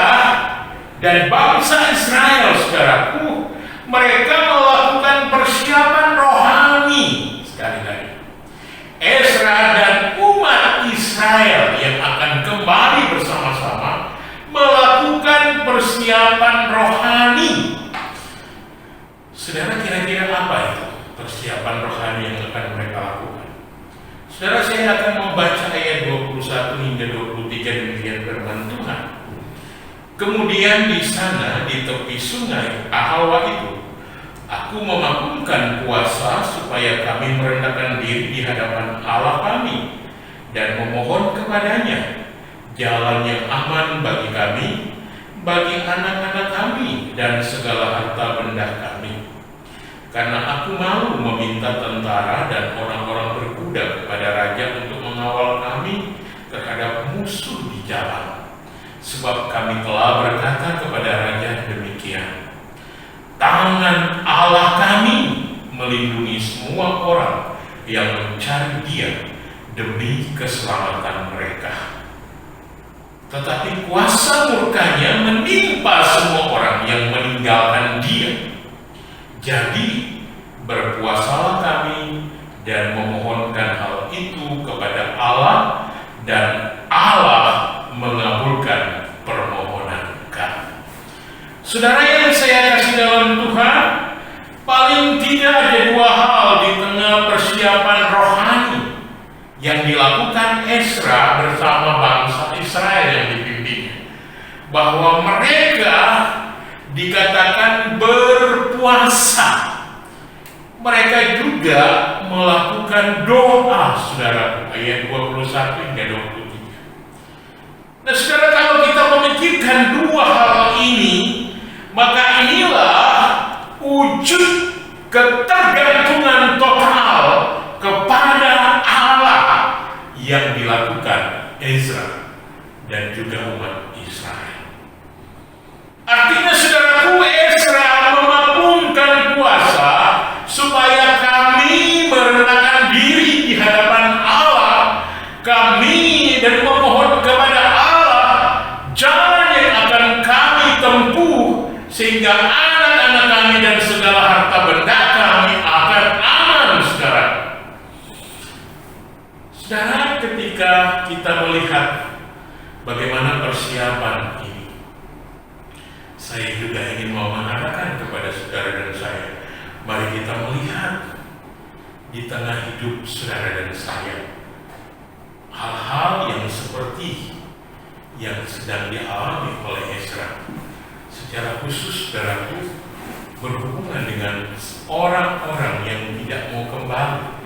Speaker 2: dan bangsa Israel, saudaraku, mereka melakukan persiapan rohani. Sekali lagi, Ezra dan umat Israel yang akan kembali bersama-sama melakukan persiapan rohani. Saudara, kira-kira apa itu persiapan rohani yang akan mereka lakukan? Saudara, saya akan membaca ayat 21 hingga 23 demikian firman Tuhan. Kemudian di sana di tepi sungai Ahawa itu, aku memaklumkan puasa supaya kami merendahkan diri di hadapan Allah kami dan memohon kepadanya jalan yang aman bagi kami, bagi anak-anak kami dan segala harta benda kami. Karena aku malu meminta tentara dan orang-orang berkuda kepada raja untuk mengawal kami terhadap musuh di jalan. Sebab kami telah berkata kepada raja demikian, tangan Allah kami melindungi semua orang yang mencari Dia demi keselamatan mereka. Tetapi kuasa murkanya menimpa semua orang yang meninggalkan Dia. Jadi berpuasalah kami dan memohonkan hal itu kepada Allah, dan Allah mengabulkan permohonan kami. Saudara yang saya kasih dalam Tuhan, paling tidak ada dua hal di tengah persiapan rohani yang dilakukan Ezra bersama bangsa Israel yang dipimpinnya, bahwa mereka dikatakan berpuasa. Mereka juga melakukan doa, saudara, ayat 21 hingga 23. Nah, saudara, kalau kita memikirkan dua hal ini, maka inilah wujud ketergantungan total kepada Allah yang dilakukan Ezra dan juga umat Israel. Artinya, saudaraku, Ezra memaklumkan puasa supaya kami merendahkan diri di hadapan Allah kami dan memohon kepada Allah jalan yang akan kami tempuh sehingga anak-anak kami dan segala harta benda kami akan aman, saudara. Saudara, ketika kita melihat bagaimana persiapan ini, saya juga ingin mau mengatakan kepada saudara dan saya, mari kita melihat di tengah hidup saudara dan saya hal-hal yang seperti yang sedang dialami oleh Ezra. Secara khusus, saudaraku, berhubungan dengan orang-orang yang tidak mau kembali.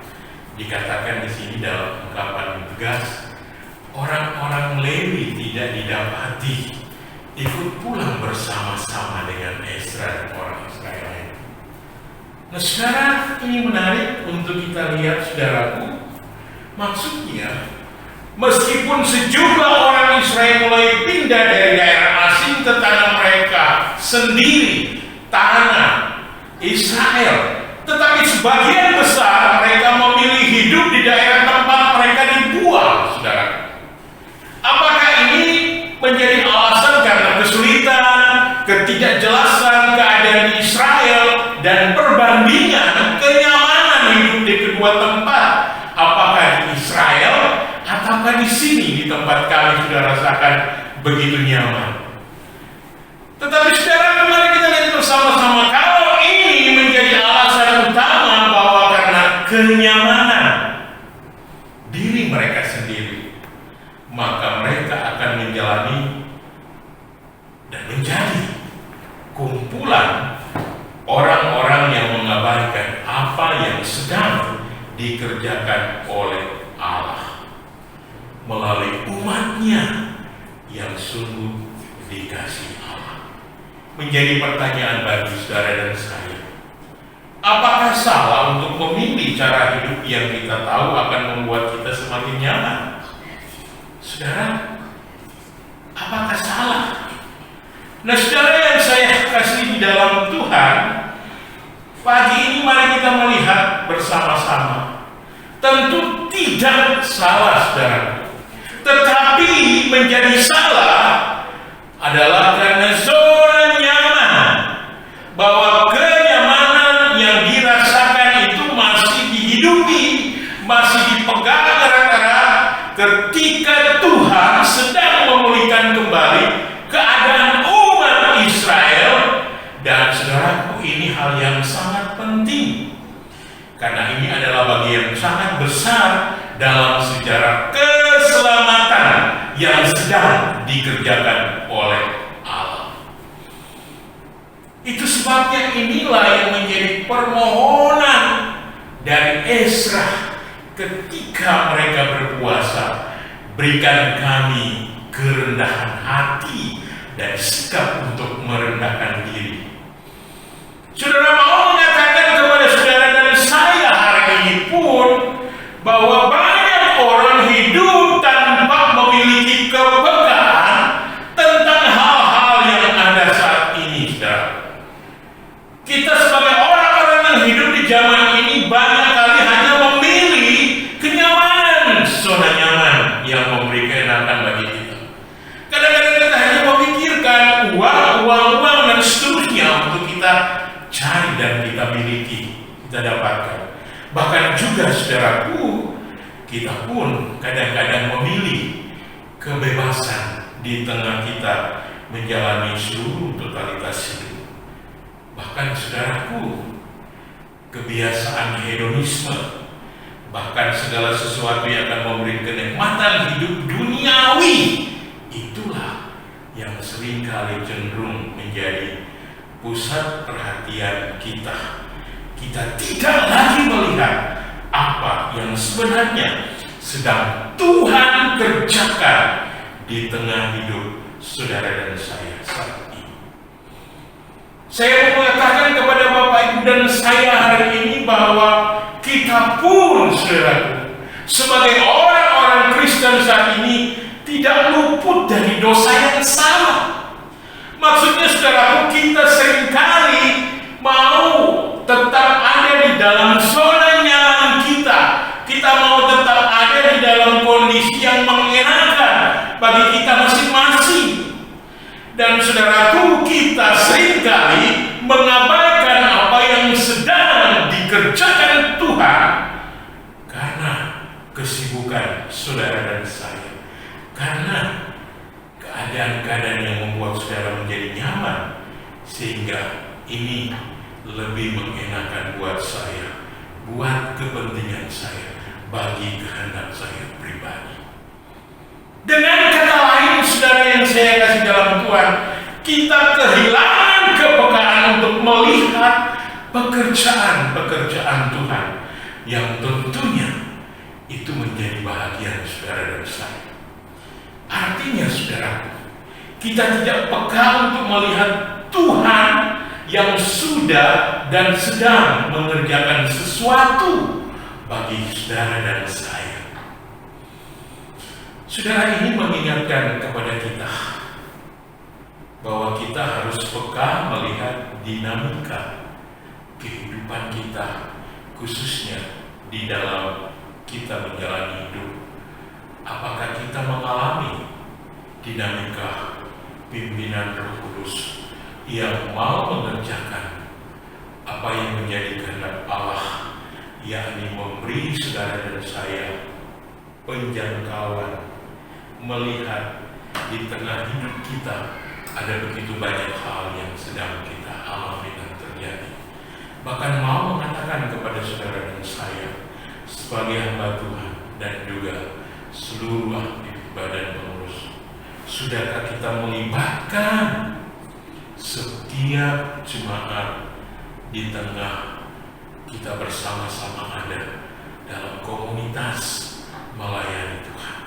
Speaker 2: Dikatakan di sini dalam ungkapan tegas, orang-orang Lewi tidak didapati ikut pulang bersama-sama dengan Ezra dan orang Israel lain. Nah, saudara, ini menarik untuk kita lihat, saudaraku. Maksudnya, meskipun sejumlah orang Israel mulai pindah dari daerah asing ke tanah mereka sendiri, tanah Israel, tetapi sebagian besar mereka memilih hidup di daerah tempat mereka dibuang, saudara. Apakah ini menjadi alasan karena kesulitan, ketidakjelasan keadaan di Israel, dan perbandingan kenyamanan hidup di kedua tempat? Apakah di Israel ataukah di sini di tempat kami sudah rasakan begitu nyaman? Tetapi saudara, mari kita lihat bersama-sama, kalau ini menjadi alasan utama bahwa karena kenyamanan diri mereka sendiri, maka mereka akan menjalani dan menjadi yang sedang dikerjakan oleh Allah melalui umatnya yang sungguh dikasihi Allah. Menjadi pertanyaan bagi saudara dan saya, apakah salah untuk memilih cara hidup yang kita tahu akan membuat kita semakin nyaman? Saudara, apakah salah? Nah, saudara yang saya kasih di dalam Tuhan, pagi ini mari kita melihat bersama-sama. Tentu tidak salah, saudara. Tetapi menjadi salah adalah karena zona nyaman, bahwa kenyamanan yang dirasakan itu masih dihidupi, masih dipegang erat-erat ketika Tuhan sedang memulihkan kembali keadaan umat Israel. Dan saudaraku, ini hal yang sangat penting, karena ini adalah bagian sangat besar dalam sejarah keselamatan yang sedang dikerjakan oleh Allah. Itu sebabnya inilah yang menjadi permohonan dari Ezra ketika mereka berpuasa. Berikan kami kerendahan hati dan sikap untuk merendahkan diri. Saudara mau mengatakan kepada saudara dan saya hari ini pun bahwa banyak orang hidup tanpa memiliki kepekaan tentang hal-hal yang ada saat ini, saudara. Kita sebagai orang-orang yang hidup di zaman ini banyak kali hanya memilih kenyamanan, zona nyaman yang memberi keenakan bagi kita. Kadang-kadang kita hanya memikirkan uang dan seterusnya untuk kita cari dan kita miliki, kita dapatkan. Bahkan juga saudaraku, kita pun kadang-kadang memilih kebebasan di tengah kita menjalani seluruh totalitas hidup. Bahkan saudaraku, kebiasaan hedonisme, bahkan segala sesuatu yang akan memberi kenikmatan hidup duniawi, itulah yang seringkali cenderung menjadi pusat perhatian kita. Kita tidak lagi melihat apa yang sebenarnya sedang Tuhan kerjakan di tengah hidup saudara dan saya saat ini. Saya mengatakan kepada Bapak Ibu dan saya hari ini bahwa kita pun, saudaraku, sebagai orang-orang Kristen saat ini tidak luput dari dosa yang sama. Maksudnya saudaraku, kita seringkali mau tetap ada di dalam zona nyaman kita. Kita mau tetap ada di dalam kondisi yang mengenakan bagi kita masing-masing. Dan saudaraku, kita seringkali mengabaikan apa yang sedang dikerjakan Tuhan karena kesibukan saudara dan saya. Karena keadaan-keadaan yang membuat saudara menjadi nyaman, sehingga ini lebih mengenakan buat saya, buat kepentingan saya, bagi kehendak saya pribadi. Dengan kata lain, saudara yang saya kasih dalam Tuhan, kita kehilangan kepekaan untuk melihat pekerjaan-pekerjaan Tuhan yang tentunya itu menjadi bahagian saudara dan saya. Artinya saudara, kita tidak peka untuk melihat Tuhan yang sudah dan sedang mengerjakan sesuatu bagi saudara dan saya. Saudara, ini mengingatkan kepada kita bahwa kita harus peka melihat dinamika kehidupan kita, khususnya di dalam kita menjalani hidup. Apakah kita mengalami dinamika pimpinan Roh Kudus yang mau mengerjakan apa yang menjadi kehendak Allah, yakni memberi saudara dan saya penjangkauan, melihat di tengah hidup kita ada begitu banyak hal yang sedang kita alami dan terjadi. Bahkan mau mengatakan kepada saudara dan saya sebagai hamba Tuhan dan juga seluruh aktif badan pengurus, sudahkah kita melibatkan setiap jemaat di tengah kita bersama-sama ada dalam komunitas melayani Tuhan.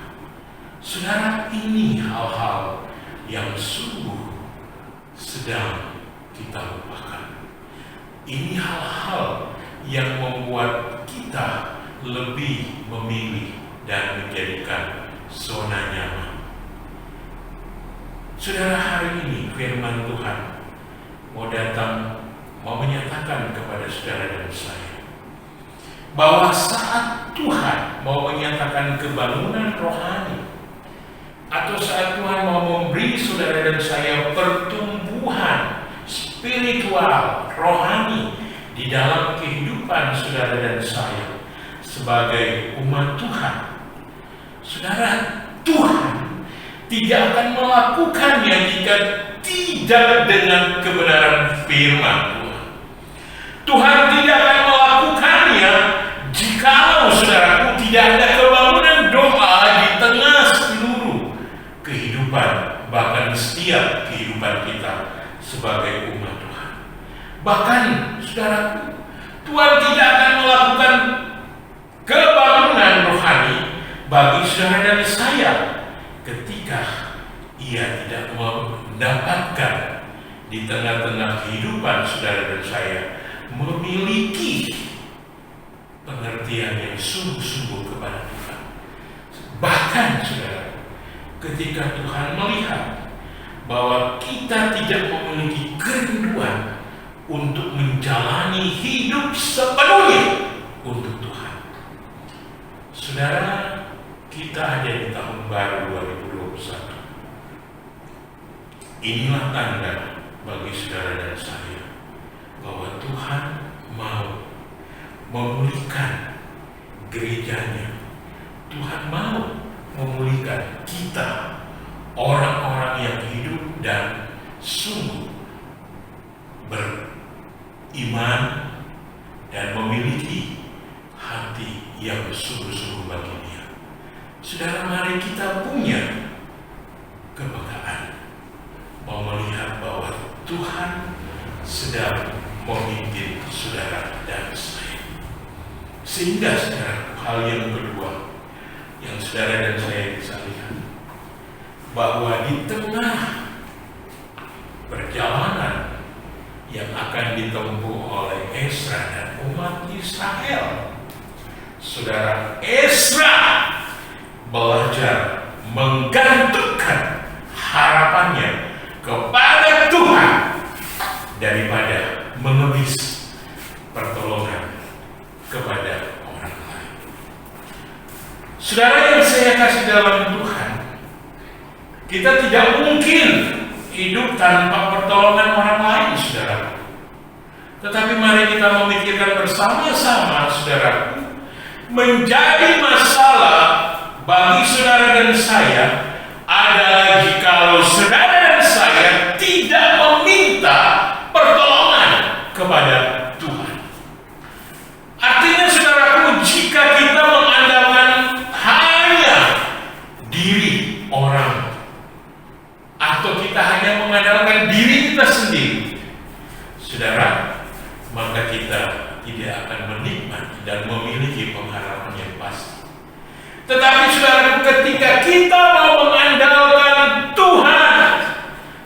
Speaker 2: Saudara, ini hal-hal yang sungguh sedang kita lupakan. Ini hal-hal yang membuat kita lebih memilih dan menjadikan zona nyaman. Saudara, hari ini firman Tuhan mau menyatakan kepada saudara dan saya bahwa saat Tuhan mau menyatakan kebangunan rohani, atau saat Tuhan mau memberi saudara dan saya pertumbuhan spiritual rohani di dalam kehidupan saudara dan saya sebagai umat Tuhan, saudara, Tuhan tidak akan melakukannya jika tidak dengan kebenaran firman Tuhan. Tuhan tidak akan melakukannya jikalau saudaraku tidak ada kebangunan doa di tengah seluruh kehidupan, bahkan setiap kehidupan kita sebagai umat Tuhan. Bahkan saudaraku, Tuhan tidak akan melakukan kebangunan rohani bagi saudara dan saya ketika Ia tidak mendapatkan di tengah-tengah kehidupan saudara dan saya memiliki pengertian yang sungguh-sungguh kepada Tuhan. Bahkan saudara, ketika Tuhan melihat bahwa kita tidak memiliki kerinduan untuk menjalani hidup sepenuhnya untuk Tuhan. Saudara, kita ada di tahun baru 2021. Inilah tanda bagi saudara dan saya bahwa Tuhan mau memulihkan gerejanya. Tuhan mau memulihkan kita, orang-orang yang hidup dan sungguh beriman dan memiliki hati yang sungguh-sungguh bagi Dia. Saudara, mari kita punya kepekaan mau melihat bahwa Tuhan sedang memimpin saudara dan saya. Sehingga saudara, hal yang kedua yang saudara dan saya bisa lihat, bahwa di tengah perjalanan yang akan ditempuh oleh Ezra dan umat Israel, saudara, Ezra belajar menggantungkan harapannya kepada Tuhan daripada mengemis pertolongan kepada orang lain. Saudara yang saya kasih dalam Tuhan, kita tidak mungkin hidup tanpa pertolongan orang lain, saudara. Tetapi mari kita memikirkan bersama-sama, saudaraku, menjadi masalah bagi saudara dan saya adalah jikalau saudara dan saya tidak meminta pertolongan kepada Tuhan. Artinya saudaraku, jika kita mengandalkan hanya diri orang, atau kita hanya mengandalkan diri kita sendiri, saudara, maka kita tidak akan menikmati dan memiliki pengharapan yang pasti. Tetapi saudara, ketika kita mau mengandalkan Tuhan,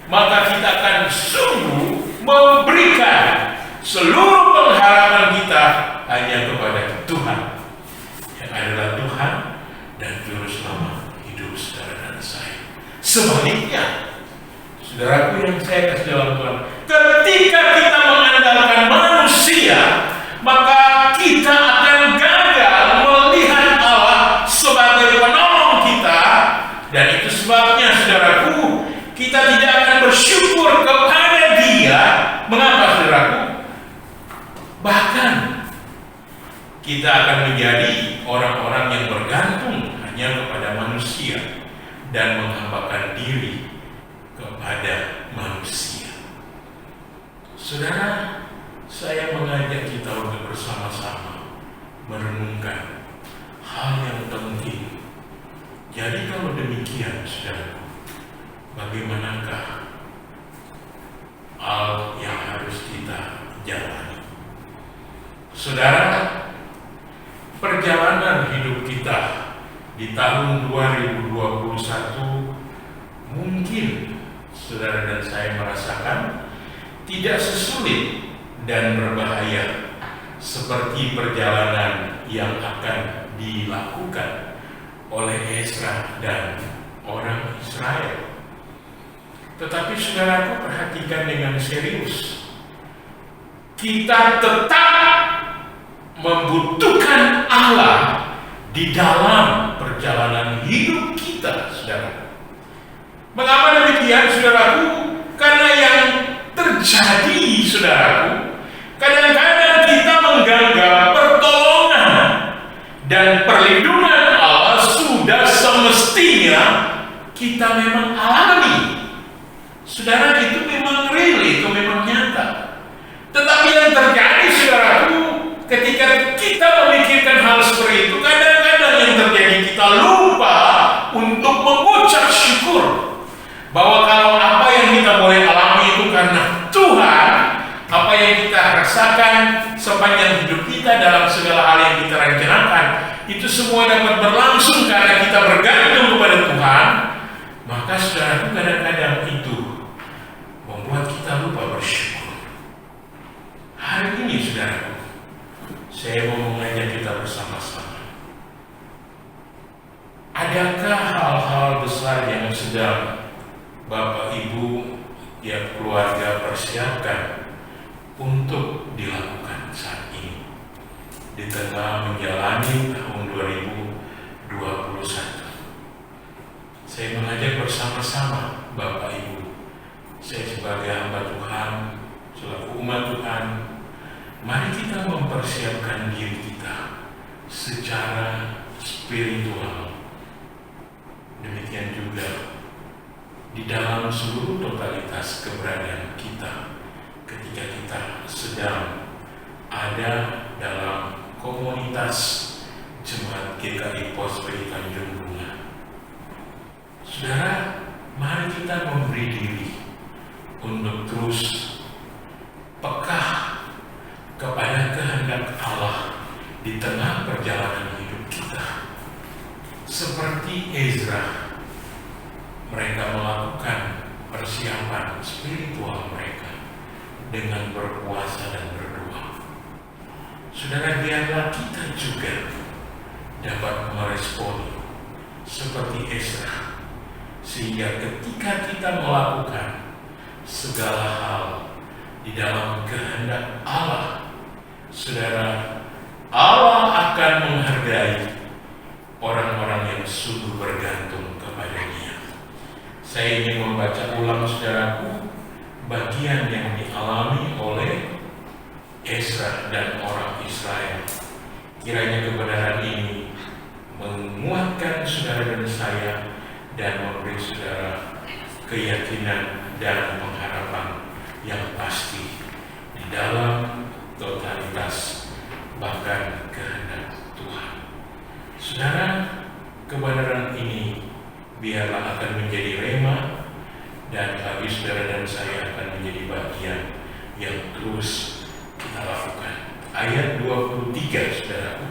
Speaker 2: maka kita akan sungguh memberikan seluruh pengharapan kita hanya kepada Tuhan, yang adalah Tuhan dan Juru Selamat hidup saudara dan saya. Sebaliknya, saudaraku yang saya kasih dalam Tuhan, ketika kita mengandalkan manusia, maka kita akan gagal melihat Allah sebagai penolong kita. Dan itu sebabnya saudaraku, kita tidak akan bersyukur kepada Dia. Mengapa saudaraku? Bahkan kita akan menjadi orang-orang yang bergantung hanya kepada manusia dan menghambakan diri kepada manusia. Saudara, saya mengajak kita untuk bersama-sama merenungkan hal yang penting. Jadi kalau demikian, saudara, bagaimanakah hal yang harus kita jalani? Saudara, di tahun 2021 mungkin saudara dan saya merasakan tidak sesulit dan berbahaya seperti perjalanan yang akan dilakukan oleh Ezra dan orang Israel. Tetapi saudaraku, perhatikan dengan serius. Kita tetap membutuhkan Allah di dalam perjalanan hidup kita, saudara. Mengapa demikian, saudaraku? Karena yang terjadi, saudaraku, kadang-kadang kita menganggap pertolongan dan perlindungan Allah sudah semestinya kita memang alami. Saudara, itu memang real, itu memang nyata. Tetapi yang terjadi, saudaraku, ketika kita memikirkan hal seperti itu, kadang-kadang yang terjadi kita lupa untuk mengucap syukur bahwa kalau apa yang kita boleh alami itu karena Tuhan, apa yang kita rasakan sepanjang hidup kita dalam segala hal yang kita rencanakan, itu semua dapat berlangsung karena kita bergantung kepada Tuhan. Maka saudaraku, kadang-kadang itu membuat kita lupa bersyukur. Hari ini, saudaraku, saya mau mengajak kita bersama-sama. Adakah hal-hal besar yang sedang Bapak Ibu tiap keluarga persiapkan untuk dilakukan saat ini di tengah menjalani tahun 2021? Saya mengajak bersama-sama Bapak Ibu, saya sebagai hamba Tuhan, selaku umat Tuhan, mari kita mempersiapkan diri kita secara spiritual. Demikian juga di dalam seluruh totalitas keberadaan kita ketika kita sedang ada dalam komunitas Jemaat GKI Posperi Tanjung Bunga. Saudara, mari kita memberi diri untuk terus peka kepada kehendak Allah di tengah perjalanan hidup kita. Seperti Ezra, mereka melakukan persiapan spiritual mereka dengan berpuasa dan berdoa. Saudara, biarlah kita juga dapat meresponi seperti Ezra, sehingga ketika kita melakukan segala hal di dalam kehendak Allah, saudara, Allah akan menghargai orang-orang yang sungguh bergantung kepada Dia. Saya ingin membaca ulang, saudaraku, bagian yang dialami oleh Ezra dan orang Israel. Kiranya kebenaran ini menguatkan saudara dan saya dan memberi saudara keyakinan dan pengharapan yang pasti di dalam totalitas bahkan kehendak Tuhan. Saudara, kebenaran ini biarlah akan menjadi rema dan bagi saudara dan saya akan menjadi bagian yang terus kita lakukan. Ayat 23, saudaraku.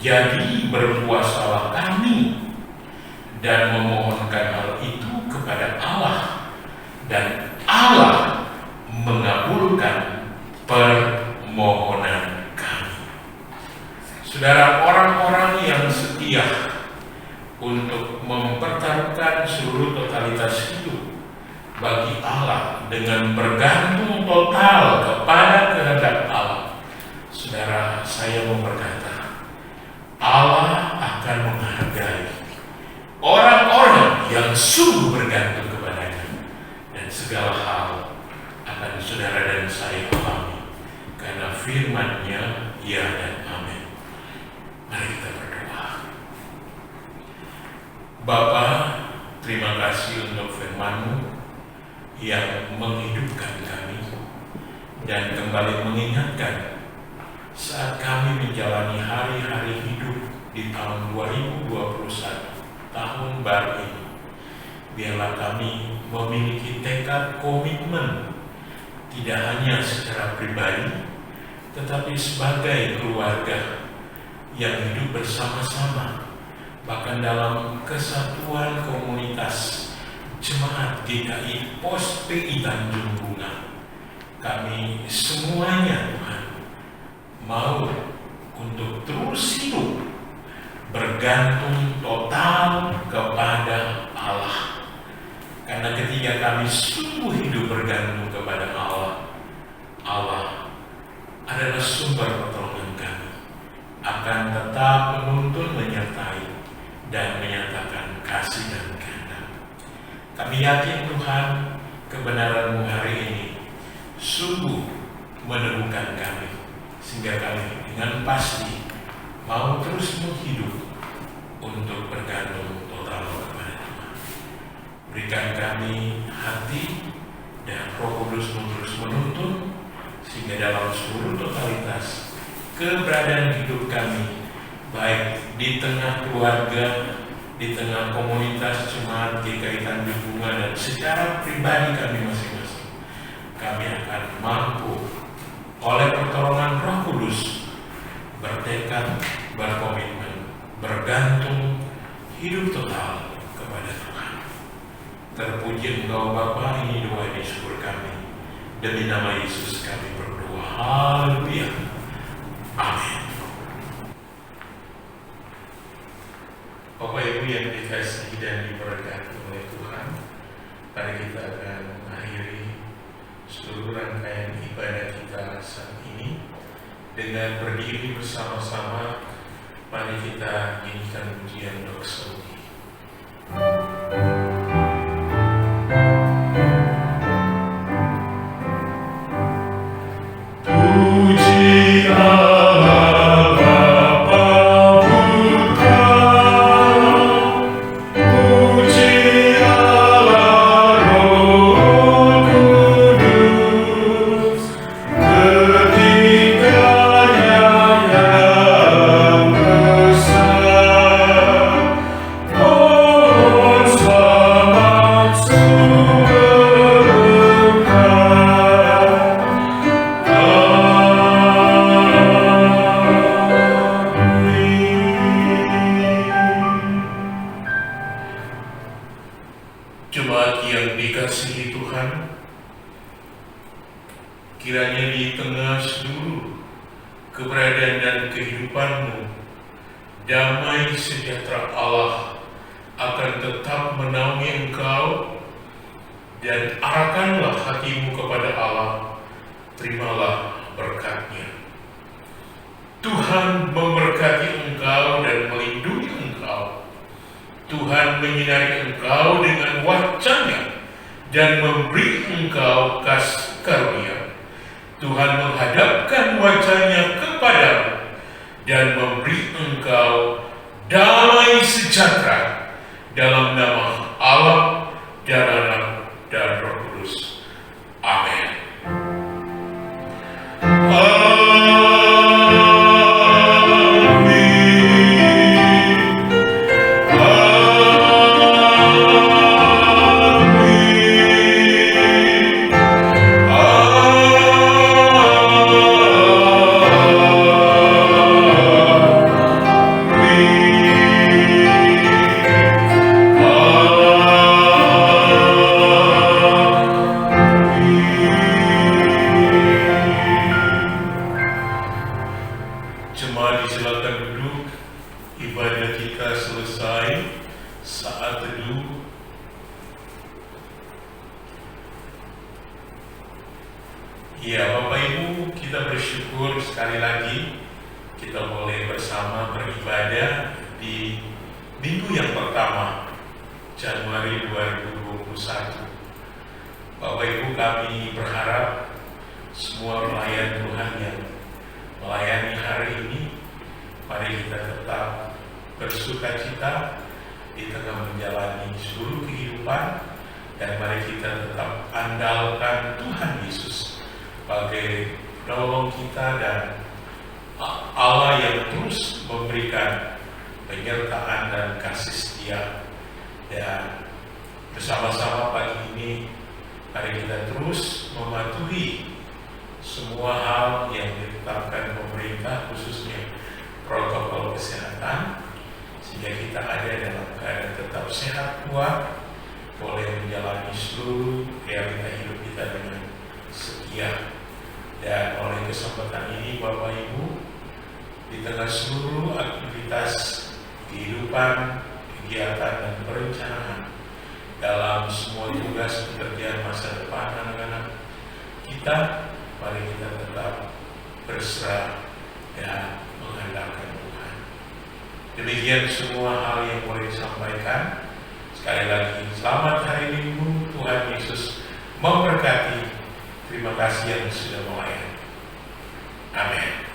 Speaker 2: Jadi berpuasalah kami dan memohonkan hal itu kepada Allah, dan Allah mengabulkan permohonan kami. Saudara, orang-orang yang setia untuk mempertaruhkan seluruh totalitas hidup bagi Allah dengan bergantung total kepada kehendak Allah, saudara, saya mau berkata, Allah akan menghargai orang-orang yang sungguh bergantung kepadanya, dan segala hal akan saudara dan saya alami karena firman-Nya ya dan amin. Mari kita berdoa. Bapa, terima kasih untuk firman-Mu yang menghidupkan kami dan kembali mengingatkan saat kami menjalani hari-hari hidup di tahun 2021, tahun baru ini. Biarlah kami memiliki tekad komitmen, tidak hanya secara pribadi, tetapi sebagai keluarga yang hidup bersama-sama, bahkan dalam kesatuan komunitas Jemaat GKI Pos PI Tanjung Bunga, kami semuanya Tuhan mau untuk terus hidup bergantung total kepada Allah. Karena ketika kami sungguh hidup bergantung kepada Allah, Allah adalah sumber pertolongan kami, akan tetap menuntun, menyertai, dan menyatakan kasih dan kehendak. Kami yakin Tuhan, kebenaran-Mu hari ini sungguh meneguhkan kami, sehingga kami dengan pasti mau terus hidup untuk bergantung total kepada Tuhan. Berikan kami hati dan Roh Kudus terus menuntun, sehingga dalam seluruh totalitas keberadaan hidup kami, baik di tengah keluarga, di tengah komunitas jemaat GKI Tanjung Bunga, dan secara pribadi kami masing-masing, kami akan mampu oleh pertolongan Roh Kudus bertekad, berkomitmen, bergantung, hidup total kepada Tuhan. Terpuji Engkau Bapa, ini doa di syukur kami. Demi nama Yesus kami berdoa. Haleluya. Amin. Bapak Ibu yang dikasihi dan diberkati oleh Tuhan, mari kita akan mengakhiri seluruh rangkaian ibadah kita saat ini dengan berdiri bersama-sama. Mari kita nyanyikan pujian doksologi. Puji Allah Bapa Putra, puji Allah Roh Kudus, ketiganya yang besar. Mohon selamat sumber berkah. Jemaat yang dikasihi Tuhan, kiranya di tengah seluruh keberadaan dan kehidupanmu, damai sejahtera Allah akan tetap menaungi engkau, dan arahkanlah hatimu kepada Allah, terimalah berkat-Nya. Tuhan memberkati engkau dan melindungi engkau. Tuhan menyinari engkau dengan wajah-Nya dan memberi engkau kasih karunia. Tuhan menghadapkan wajah-Nya kepadamu dan memberi engkau damai sejahtera, dalam nama Allah dan Anak dan Roh Kudus. Amin. Jemaat disilakan duduk. Ibadah kita selesai. Saat teduh. Ya, Bapak Ibu, kita bersyukur sekali lagi kita boleh bersama beribadah di minggu yang pertama Januari 2021. Bapak Ibu, kami berharap semua pelayan Tuhan yang melayani hari ini, mari kita tetap bersukacita di tengah menjalani seluruh kehidupan, dan mari kita tetap andalkan Tuhan Yesus sebagai penolong kita dan Allah yang terus memberikan penyertaan dan kasih setia. Dan bersama-sama pagi ini, mari kita terus mematuhi semua hal yang ditetapkan pemerintah, khususnya protokol kesehatan, sehingga kita ada dalam keadaan tetap sehat, kuat, boleh menjalani seluruh realita hidup kita dengan setia. Dan oleh kesempatan ini Bapak Ibu, di tengah seluruh aktivitas kehidupan, kegiatan dan perencanaan dalam semua tugas pekerjaan masa depan anak-anak kita, mari kita tetap berserah dan mengandalkan Tuhan. Demikian semua hal yang boleh disampaikan. Sekali lagi, selamat hari Minggu. Tuhan Yesus memberkati. Terima kasih yang sudah melayani. Amin.